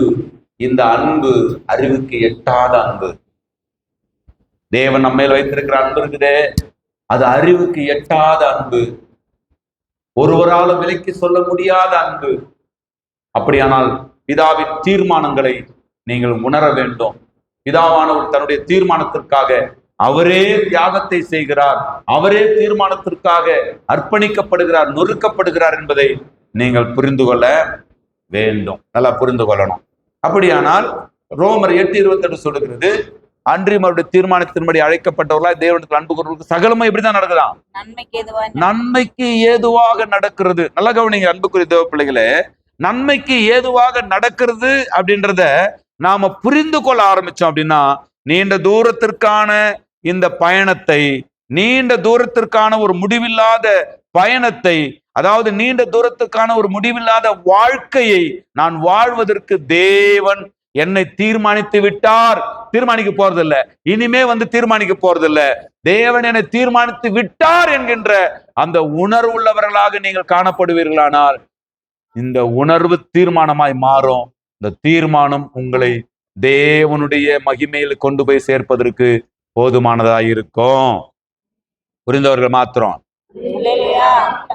இந்த அன்பு அறிவுக்கு எட்டாத அன்பு. தேவன் நம்ம மேல் வைத்திருக்கிற அன்பு இருக்குதே, அது அறிவுக்கு எட்டாத அன்பு, ஒருவரால் விலைக்கு சொல்ல முடியாத அன்பு. அப்படியானால் பிதாவின் தீர்மானங்களை நீங்கள் உணர வேண்டும். பிதாவானவர் தன்னுடைய தீர்மானத்திற்காக அவரே தியாகத்தை செய்கிறார், அவரே தீர்மானத்திற்காக அர்ப்பணிக்கப்படுகிறார், நொறுக்கப்படுகிறார் என்பதை நீங்கள் புரிந்து கொள்ள வேண்டும். நல்லா புரிந்து கொள்ளணும். அப்படியானால் ரோமர் 8:28 சொல்லுகிறது, அன்றியும் அவருடைய தீர்மானத்தின்படி அழைக்கப்பட்டவர்களாய் தேவனிடத்தில் அன்பு கூறுவதற்கு சகலமும் எப்படிதான் நடக்குதாம்? நன்மைக்கு ஏதுவாக நடக்கிறது. நல்லா கவனிங்க அன்புக்குரிய தேவ பிள்ளைகளே, நன்மைக்கு ஏதுவாக நடக்கிறது அப்படின்றத நாம புரிந்து கொள்ள ஆரம்பிச்சோம் அப்படின்னா, நீண்ட தூரத்திற்கான இந்த பயணத்தை, நீண்ட தூரத்திற்கான ஒரு முடிவில்லாத பயணத்தை, அதாவது நீண்ட தூரத்துக்கான ஒரு முடிவில்லாத வாழ்க்கையை நான் வாழ்வதற்கு தேவன் என்னை தீர்மானித்து விட்டார். தீர்மானிக்க போறதில்ல, இனிமே தீர்மானிக்க போறதில்ல, தேவன் என்னை தீர்மானித்து விட்டார் என்கின்ற அந்த உணர்வு உள்ளவர்களாக நீங்கள் காணப்படுவீர்களானால் இந்த உணர்வு தீர்மானமாய் மாறும். இந்த தீர்மானம் உங்களை தேவனுடைய மகிமையில் கொண்டு போய் சேர்ப்பதற்கு போதுமானதாக இருக்கும். புரிந்தவர்கள் மாத்திரம்.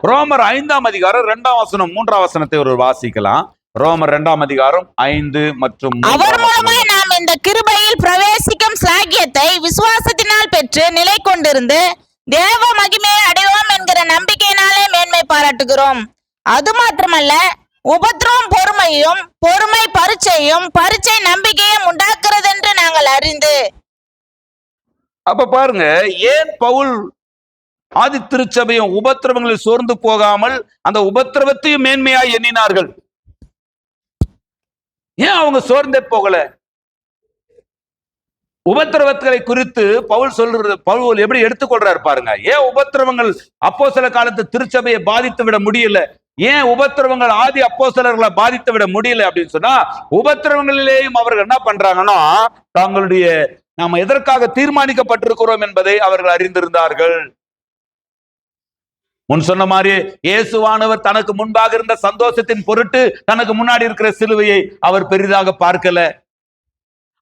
ரோமர் 5ஆம் அதிகாரம் 2ஆம் வசனம் 3ஆம் வசனத்தை ஒரு வாசிக்கலாம். ரோமர் 2ஆம் அதிகாரம் 5 மற்றும் 3. அவர் மூலமாய் நாம் இந்த கிருபையில் பிரவேசிக்கும் சாக்கியத்தை விசுவாசத்தினால் பெற்று நிலை கொண்டிருந்து தேவ மகிமையை அடைவோம் என்கிற நம்பிக்கையினாலே மேன்மை பாராட்டுகிறோம். அது மாத்திரமல்ல, உபத்திரவம் பொறுமையும், பொறுமை பரீட்சையும், பரீட்சை நம்பிக்கையும் உண்டாக்குறது என்று நாங்கள் அறிந்து. அப்ப பாருங்க, ஏன் பவுல் ஆதி திருச்சபையும் உபத்திரவங்களில் சோர்ந்து போகாமல் அந்த உபத்திரவத்தையும் மேன்மையாய் எண்ணினார்கள்? ஏன் அவங்க சோர்ந்தே போகல? உபத்திரவங்களை குறித்து பவுல் சொல்றது, பவுல் எப்படி எடுத்துக்கொள்றாரு பாருங்க. ஏன் உபத்திரவங்கள் அப்போஸ்தல காலத்து திருச்சபையை பாதித்து விட முடியல? ஏன் உபத்திரவங்கள் ஆதி அப்போஸ்தலர்களை பாதித்து விட முடியல அப்படின்னு சொன்னா, உபத்திரவங்களிலேயும் அவர்கள் என்ன பண்றாங்கன்னா, தங்களுடைய நாம எதற்காக தீர்மானிக்கப்பட்டிருக்கிறோம் என்பதை அவர்கள் அறிந்திருந்தார்கள். முன் சொன்ன மாதிரி இயேசுவானவர் தனக்கு முன்பாக இருந்த சந்தோஷத்தின் பொருட்டு தனக்கு முன்னாடி இருக்கிற சிலுவையை அவர் பெரிதாக பார்க்கல.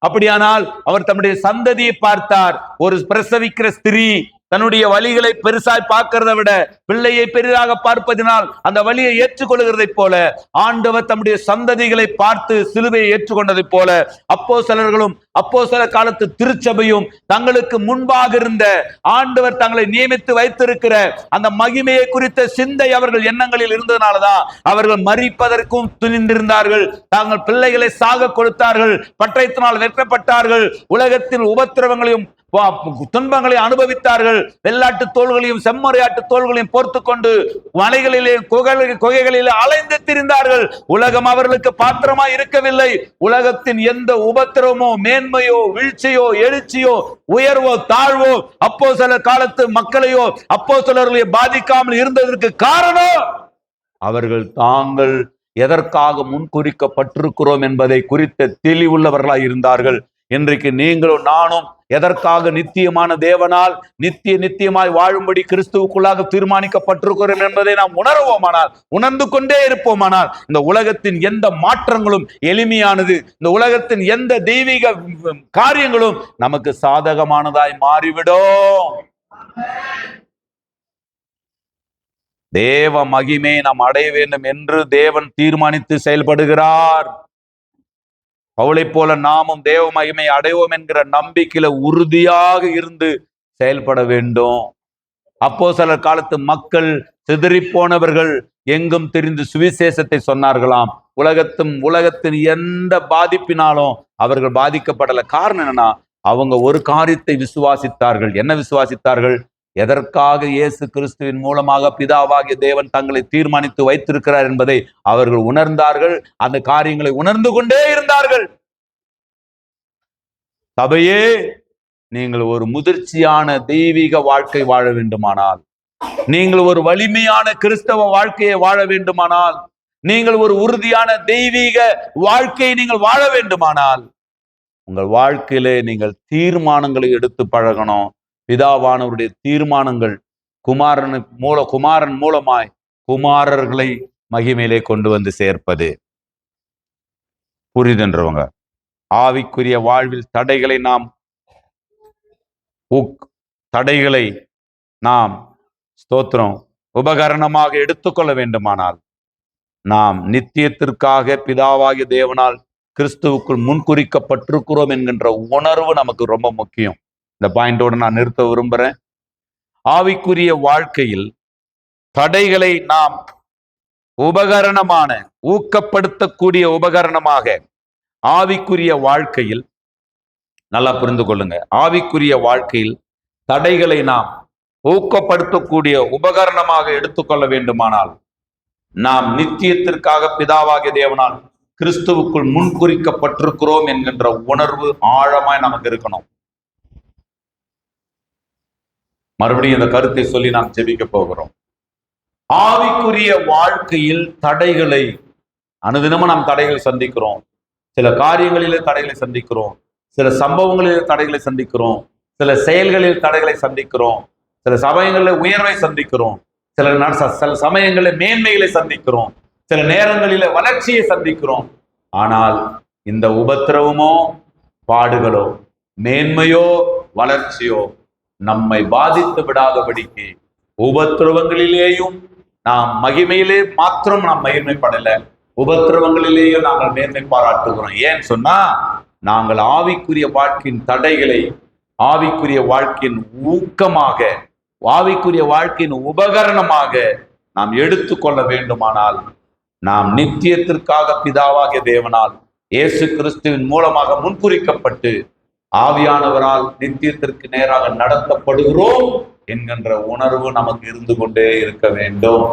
அப்படியானால் அவர் தம்முடைய சந்ததியை பார்த்தார். ஒரு பிரசவிக்கிற ஸ்திரீ தன்னுடைய வலிகளை பெருசாய் பார்க்கிறத விட பிள்ளையை பெரிதாக பார்ப்பதினால் அந்த வலியை ஏற்றுக்கொள்கிறதை போல ஆண்டவர் தம்முடைய சந்ததிகளை பார்த்து சிலுவையை ஏற்றுக்கொண்டதை போல அப்போஸ்தலர்களும் அப்போஸ்தல காலத்து திருச்சபையும் தங்களுக்கு முன்பாக இருந்த ஆண்டவர் தங்களை நியமித்து வைத்திருக்கிற அந்த மகிமையை குறித்த சிந்தை அவர்கள் எண்ணங்களில் இருந்ததுனாலதான் அவர்கள் மரிப்பதற்கும் துணிந்திருந்தார்கள். தாங்கள் பிள்ளைகளை சாக கொடுத்தார்கள், பட்டயத்தினால் வெட்டப்பட்டார்கள், உலகத்தின் உபத்திரவங்களையும் துன்பங்களை அனுபவித்தார்கள், வெள்ளாட்டு தோள்களையும் செம்மறையாட்டு தோள்களையும் போர்த்து கொண்டு மலைகளிலே குகைகளிலே அலைந்து திரிந்தார்கள். உலகம் அவர்களுக்கு பாத்திரமாய் இருக்கவில்லை. உலகத்தின் எந்த உபத்திரமோ மேன்மையோ வீழ்ச்சியோ எழுச்சியோ உயர்வோ தாழ்வோ அப்போஸ்தலர் காலத்து மக்களையோ அப்போஸ்தலர்களை பாதிக்காமல் இருந்ததற்கு காரணம் அவர்கள் தாங்கள் எதற்காக முன்குறிக்கப்பட்டிருக்கிறோம் என்பதை குறித்த தெளிவுள்ளவர்களாய் இருந்தார்கள். இன்றைக்கு நீங்களும் நானும் எதற்காக நித்தியமான தேவனால் நித்தியமாய் வாழும்படி கிறிஸ்துவுக்குள்ளாக தீர்மானிக்கப்பட்டிருக்கிறோம் என்பதை நாம் உணர்வோமானால், உணர்ந்து கொண்டே இருப்போமானால், இந்த உலகத்தின் எந்த மாற்றங்களும் எளிமையானது, இந்த உலகத்தின் எந்த தெய்வீக காரியங்களும் நமக்கு சாதகமானதாய் மாறிவிடும். தேவ மகிமை நாம் அடைய வேண்டும் என்று தேவன் தீர்மானித்து செயல்படுகிறார். பவுலை போல நாமும் தேவ மகிமை அடைவோம் என்கிற நம்பிக்கையில உறுதியாக இருந்து செயல்பட வேண்டும். அப்போஸ்தலர் காலத்து மக்கள் சிதறி போனவர்கள் எங்கும் தெரிந்து சுவிசேஷத்தை சொன்னார்களாம். உலகத்தின் எந்த பாதிப்பினாலும் அவர்கள் பாதிக்கப்படல. காரணம் என்னன்னா, அவங்க ஒரு காரியத்தை விசுவாசித்தார்கள். என்ன விசுவாசித்தார்கள்? எதற்காக இயேசு கிறிஸ்துவின் மூலமாக பிதாவாகிய தேவன் தங்களை தீர்மானித்து வைத்திருக்கிறார் என்பதை அவர்கள் உணர்ந்தார்கள். அந்த காரியங்களை உணர்ந்து கொண்டே இருந்தார்கள். சபையே, நீங்கள் ஒரு முதிர்ச்சியான தெய்வீக வாழ்க்கை வாழ வேண்டுமானால், நீங்கள் ஒரு வலிமையான கிறிஸ்தவ வாழ்க்கையை வாழ வேண்டுமானால், நீங்கள் ஒரு உறுதியான தெய்வீக வாழ்க்கையை நீங்கள் வாழ வேண்டுமானால், உங்கள் வாழ்க்கையிலே நீங்கள் தீர்மானங்களை எடுத்து பழகணும். பிதாவானவருடைய தீர்மானங்கள் குமாரன் மூலமாய் குமாரர்களை மகிமையிலே கொண்டு வந்து சேர்ப்பது. புரிதென்றவங்க ஆவிக்குரிய வாழ்வில் தடைகளை நாம் ஸ்தோத்திரம் உபகரணமாக எடுத்துக்கொள்ள வேண்டுமானால், நாம் நித்தியத்திற்காக பிதாவாகிய தேவனால் கிறிஸ்துவுக்குள் முன்குறிக்கப்பட்டிருக்கிறோம் என்கின்ற உணர்வு நமக்கு ரொம்ப முக்கியம். இந்த பாயிண்டோடு நான் நிறுத்த விரும்புகிறேன். ஆவிக்குரிய வாழ்க்கையில் தடைகளை நாம் ஊக்கப்படுத்தக்கூடிய உபகரணமாக ஆவிக்குரிய வாழ்க்கையில் நல்லா புரிந்து கொள்ளுங்க. ஆவிக்குரிய வாழ்க்கையில் தடைகளை நாம் ஊக்கப்படுத்தக்கூடிய உபகரணமாக எடுத்துக்கொள்ள வேண்டுமானால் நாம் நித்தியத்திற்காக பிதாவாகிய தேவனால் கிறிஸ்துவுக்குள் முன்குறிக்கப்பட்டிருக்கிறோம் என்கின்ற உணர்வு ஆழமாய் நமக்கு இருக்கணும். மறுபடியும் இந்த கருத்தை சொல்லி நாம் ஜெபிக்க போகிறோம். ஆவிக்குரிய வாழ்க்கையில் தடைகளை அனுதினமும் நாம் தடைகளை சந்திக்கிறோம். சில காரியங்களிலே தடைகளை சந்திக்கிறோம், சில சம்பவங்களிலே தடைகளை சந்திக்கிறோம், சில செயல்களில் தடைகளை சந்திக்கிறோம், சில சமயங்களில் உயர்வை சந்திக்கிறோம், சில சமயங்களில் மேன்மைகளை சந்திக்கிறோம், சில நேரங்களில வளர்ச்சியை சந்திக்கிறோம். ஆனால் இந்த உபத்திரவமோ பாடுகளோ மேன்மையோ வளர்ச்சியோ நம்மை பாதித்து விடாதபடிக்கு உபத்திரவங்களிலேயும் நாம் மகிமையிலே மாத்திரம் நாம் மகிமைப்படல, உபத்திரவங்களிலேயே நாங்கள் மேன்மை பாராட்டுகிறோம். ஏன்னு சொன்னா நாங்கள் ஆவிக்குரிய வாழ்க்கையின் தடைகளை ஆவிக்குரிய வாழ்க்கையின் ஊக்கமாக, ஆவிக்குரிய வாழ்க்கையின் உபகரணமாக நாம் எடுத்துக்கொள்ள வேண்டுமானால் நாம் நித்தியத்திற்காக பிதாவாகிய தேவனால் இயேசு கிறிஸ்துவின் மூலமாக முன்குறிக்கப்பட்டு ஆவியானவரால் நித்தியத்திற்கு நேராக நடத்தப்படுகிறோம் என்கின்ற உணர்வு நமக்கு இருந்து கொண்டே இருக்க வேண்டும்.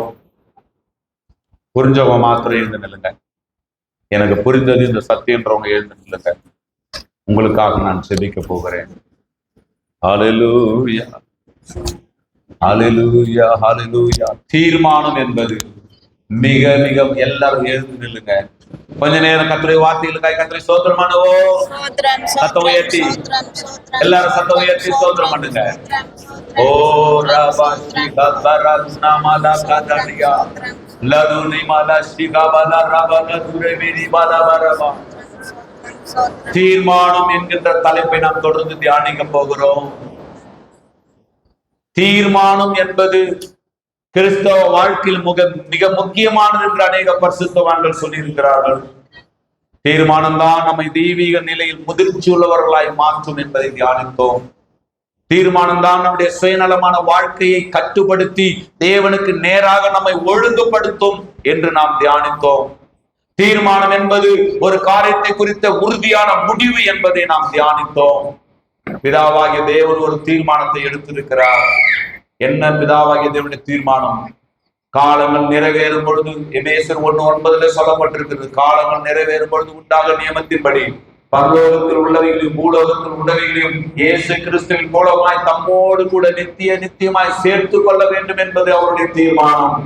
புரிஞ்சவங்க மாத்திரம் எழுந்து நில்லுங்க. எனக்கு புரிந்தது இந்த சத்தியன்றவங்க எழுந்து நில்லுங்க. உங்களுக்காக நான் செபிக்க போகிறேன். ஹல்லேலூயா, ஹல்லேலூயா, ஹல்லேலூயா. தீர்மானம் என்பது மிக மிக, எல்லாரும் எழுந்து நில்லுங்க. கொஞ்ச நேரம் கர்த்தருடைய வார்த்தைகளுக்காய் கர்த்தரை ஸ்தோத்திரம் பண்ணுவோம். சத்தம் உயர்த்தி, எல்லாரும் சத்தம் உயர்த்தி ஸ்தோத்திரம் பண்ணுங்க. ஓ ரபாஷி கபரஸ்னா மாலா கதரியா லதுனி மாலா ஷிகாபலா ரபல துரேமினி பாலா பரபா. தீர்மானம் என்கின்ற தலைப்பை நாம் தொடர்ந்து தியானிக்க போகிறோம். தீர்மானம் என்பது கிறிஸ்தவ வாழ்க்கையில் மிக முக்கியமானது என்று அநேக பரிசுத்தவான்கள் சொல்லியிருக்கிறார்கள். தீர்மானம் தான் நம்மை தெய்வீக நிலையில் முதிர்ச்சி உள்ளவர்களாய் மாற்றும் என்பதை தியானித்தோம். தீர்மானம் தான் நம்முடைய சுயநலமான வாழ்க்கையை கட்டுப்படுத்தி தேவனுக்கு நேராக நம்மை ஒழுங்குபடுத்தும் என்று நாம் தியானித்தோம். தீர்மானம் என்பது ஒரு காரியத்தை குறித்த உறுதியான முடிவு என்பதை நாம் தியானித்தோம். பிதாவாகிய தேவன் ஒரு தீர்மானத்தை எடுத்திருக்கிறார். என்ன பிதாவாகிய தேவனுடைய தீர்மானம்? காலங்கள் நிறைவேறும் பொழுது, எபேசியர் 1:9 சொல்லப்பட்டிருக்கிறது, காலங்கள் நிறைவேறும் பொழுது உண்டாக நியமத்தின்படி பரலோகத்தில் உள்ளவைகளையும் பூலோகத்தில் உள்ளவைகளையும் இயேசு கிறிஸ்துவின் மூலமாய் தம்மோடு கூட நித்தியமாய் சேர்த்து கொள்ள வேண்டும் என்பது அவருடைய தீர்மானம்.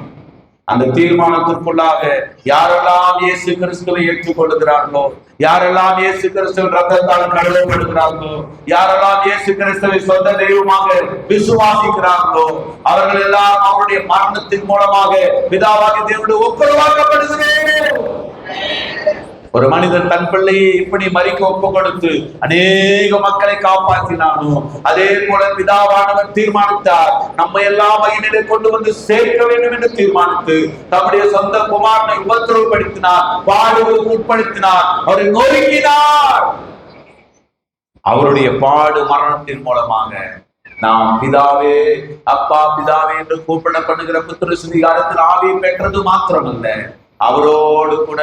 அந்த தீர்மானத்திற்குள்ளாக யாரெல்லாம் இயேசு கிறிஸ்துவை ஏற்றுக்கொள்ளுகிறார்களோ, யாரெல்லாம் இயேசு கிறிஸ்துவின் ரத்தத்தால் கழுவப்படுகிறார்களோ, யாரெல்லாம் இயேசு கிறிஸ்துவை சொந்த தெய்வமாக விசுவாசிக்கிறார்களோ, அவர்கள் எல்லாம் அவருடைய மரணத்தின் மூலமாக பிதாவாகிய தேவனுடைய ஒப்புரவாக்கப்படுகிறேன். ஒரு மனிதன் தன் பிள்ளையை இப்படி மறிக்க ஒப்பு கொடுத்து அநேக மக்களை காப்பாற்றினானோ, அதே போல பிதாவானவர் தீர்மானித்தார், நம்ம எல்லாம் மகிமையிலே கொண்டு வந்து சேர்க்க வேண்டும் என்று தீர்மானித்து தம்முடைய சொந்த குமாரனை உபத்திரவப்படுத்தினார், பாடுகளுக்கு உட்படுத்தினார், அவரை நொறுக்கினார். அவருடைய பாடு மரணத்தின் மூலமாக நாம் பிதாவே, அப்பா, பிதாவே என்று கூப்பிடப்படுகிற புத்திர சுவிகாரத்தில் ஆவியை பெற்றது மாத்திரமல்ல, அவரோடு கூட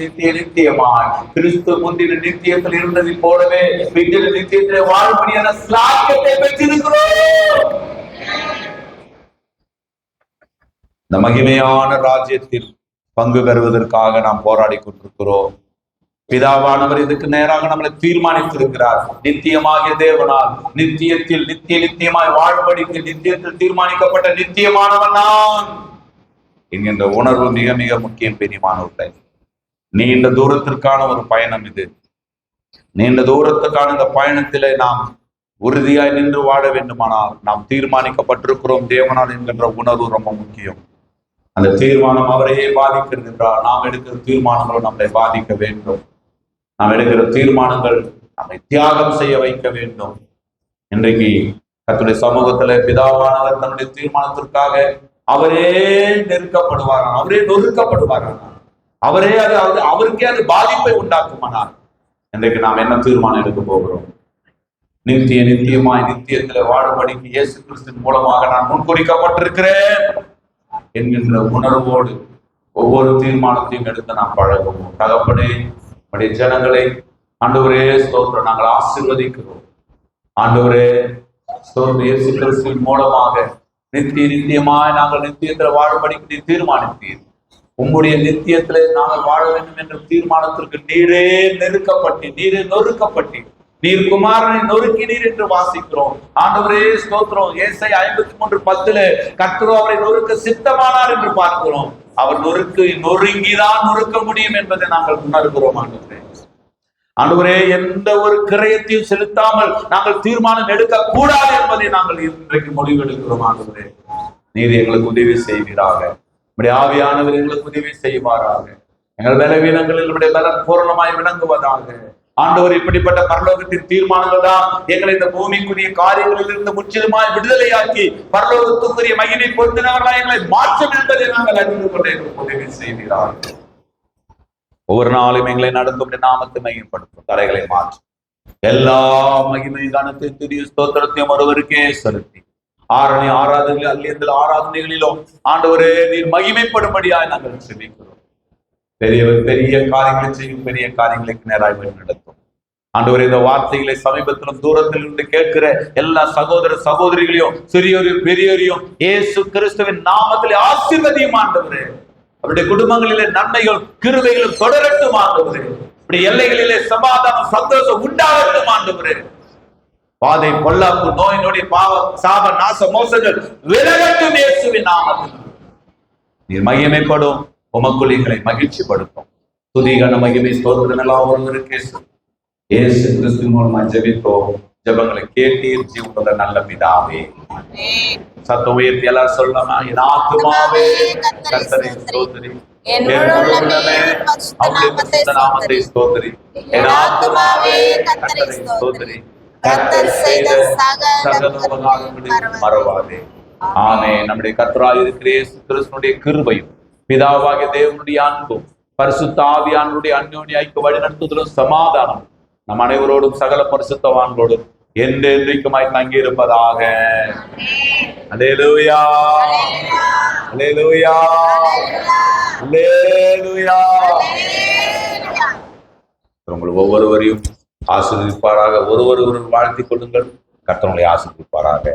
நித்தியமாய் கிறிஸ்து முந்தின நித்தியத்தில் இருந்ததை போலவே பிந்தின நித்தியத்திலே வாழும்படியான ஸ்லாக்கியத்தை பெற்றிருக்கிறோம். இந்த மகிமையான ராஜ்யத்தில் பங்கு பெறுவதற்காக நாம் போராடி கொண்டிருக்கிறோம். பிதாவானவர் இதுக்கு நேராக நம்மளை தீர்மானித்திருக்கிறார். நித்தியமாகிய தேவனால் நித்தியத்தில் நித்தியமாய் வாழ்படிக்கு நித்தியத்தில் தீர்மானிக்கப்பட்ட நித்தியமானவன் நான் என்கின்ற உணர்வு மிக மிக முக்கியம். பெரியமானவர்களே, நீண்ட தூரத்திற்கான ஒரு பயணம் இது. நீண்ட தூரத்துக்கான இந்த பயணத்திலே நாம் உறுதியாய் நின்று வாழ வேண்டுமானால் நாம் தீர்மானிக்கப்பட்டிருக்கிறோம் தேவனால் என்கின்ற உணர்வு ரொம்ப முக்கியம். அந்த தீர்மானம் அவரையே பாதிக்கிறது என்றால் நாம் எடுக்கிற தீர்மானங்களும் நம்மளை பாதிக்க வேண்டும். நாம் எடுக்கிற தீர்மானங்கள் நம்மை தியாகம் செய்ய வைக்க வேண்டும். இன்றைக்கு கர்த்தருடைய சமூகத்துல பிதாவானவர் தன்னுடைய தீர்மானத்திற்காக அவரே நெருக்கப்படுவாராம், அவரே நொறுக்கப்படுவாராம், அவருக்கே அது பாதிப்பை உண்டாக்குமானால் இன்றைக்கு நாம் என்ன தீர்மானம் எடுக்க போகிறோம்? நித்தியமாய் நித்தியத்துல வாழும்படிக்கு இயேசு கிறிஸ்துவின் மூலமாக நான் முன்குறிக்கப்பட்டிருக்கிறேன் என்கின்ற உணர்வோடு ஒவ்வொரு தீர்மானத்தையும் எடுத்து நாம் பழகுவோம். தகப்பனே, நம்முடைய ஜனங்களை ஆண்டவரே ஸ்தோத்திரம், நாங்கள் ஆசீர்வதிக்கிறோம். ஆண்டவரே ஸ்தோத்திரம், இயேசு கிறிஸ்துவின் மூலமாக நித்தியமாய் நாங்கள் நித்தியத்தில் வாழும்படிக்கு நீர் தீர்மானித்தீர். உம்முடைய நித்தியத்திலே நாங்கள் வாழ வேண்டும் என்ற தீர்மானத்திற்கு நீரே நெருக்கப்பட்டு, நீரே நொறுக்கப்பட்டு, நீர் குமாரனை நொறுக்கினீர் என்று வாசிக்கிறோம். ஆண்டவரே ஸ்தோத்திரம், ஏசாயா 53:10 கர்த்தர் அவரை நொறுக்க சித்தமானார் என்று பார்க்கிறோம். அவர் நொறுங்கிதான் நொறுக்க முடியும் என்பதை நாங்கள் உணர்கிறோம். ஆண்டவரே, எந்த ஒரு கிரயத்தையும் செலுத்தாமல் நாங்கள் தீர்மானம் எடுக்க கூடாது என்பதை நாங்கள் இன்றைக்கு முடிவெடுக்கிறோம். ஆண்டவரே, நீர் எங்களுக்கு உதவி செய்வீராக. நம்முடைய ஆவியானவர் எங்களுக்கு உதவி செய்வாராக. எங்கள் பலவீனங்களில் நம்முடைய பலன் பூரணமாய் விளங்குவதாக. ஆண்டவர், இப்படிப்பட்ட பரலோகத்தின் தீர்மானங்கள் தான் எங்களை இந்த பூமிக்குரிய காரியங்களில் இருந்து முற்றிலுமாய் விடுதலையாக்கி பரலோகத்துக்குரிய மகிமை பொருந்தினவர்களாக எங்களை மாற்றம் என்பதை நாங்கள் அறிந்து கொண்டு எங்களுக்கு உதவி செய்வீராக. ஒவ்வொரு நாளும் எங்களை நடந்தும் நாமத்தை மையப்படுத்தும், தலைகளை மாற்றும். எல்லா மகிமை கனத்தை துதி ஸ்தோத்திரத்தையும் ஒருவருக்கே செலுத்தி ஆராதனைகளிலும் ஆண்டவரே நீர் மகிமைப்படும்படியாய் நாங்கள் செபிக்கிறோம். பெரிய காரியங்களை செய்யும், பெரிய காரியங்களுக்கு நேராக நடத்தும். ஆண்டவரே, இந்த வார்த்தைகளை சமீபத்திலும் தூரத்தில் இருந்து கேட்கிற எல்லா சகோதர சகோதரிகளையும், சிறியோரையும் பெரியோரையும் இயேசு கிறிஸ்துவின் நாமத்திலே ஆசீர்வதியும். ஆண்டவரே, அவருடைய குடும்பங்களிலே நன்மைகள் கிருபைகளும் தொடரட்டும். ஆண்டவரே, இப்படி எல்லைகளிலே சமாதானம் சந்தோஷம் உண்டாகட்டும். ஆண்டவரே, பாதை பொல்லாப்பு நோய் நொடி பாவம் சாப நாச மோசங்கள் விலகட்டும். இயேசுவின் நாமத்தில் நீர் மகிமைப்படும், உமக்குள் எங்களை மகிழ்ச்சிப்படுத்தும். துதிகன மகிமை ஸ்தோத்திரம் எல்லாம் ஒருவருக்கே இயேசு கிறிஸ்துவின் மூலமா ஜெபித்தோம். ஜெபங்களை கேட்டீர் ஜீவனுள்ள நல்ல பிதாவே. சத்தம் உயர்த்தி எல்லாரும் சொல்லலாம். என் ஆத்துமாவே கர்த்தரை ஸ்தோத்திரி, என் உள்ளமே அவருடைய பரிசுத்த நாமத்தை ஸ்தோத்திரி. என் ஆத்துமாவே கர்த்தரை ஸ்தோத்திரி, கர்த்தர் செய்த சகல உபகாரங்களையும் மறவாதே. ஆமென். நம்முடைய கர்த்தராய் இருக்கிற இயேசு கிறிஸ்துவினுடைய கிருபையும் பிதாவாகிய தேவனுடைய அன்பும் பரிசுத்த ஆவியானவருடைய அன்யோன்ய ஐக்கிய வழிநடத்துதலும் சமாதானம் நம் அனைவரோடும் சகல பரிசுத்தவான்களோடும் என்றென்றைக்குமாய் தங்கியிருப்பதாக. அல்லேலூயா, அல்லேலூயா, அல்லேலூயா. உங்கள் ஒவ்வொருவரையும் ஆசீர்வதிப்பாராக. ஒருவர் வாழ்த்திக் கொள்ளுங்கள். கர்த்தர் உங்களை ஆசீர்வதிப்பாராக.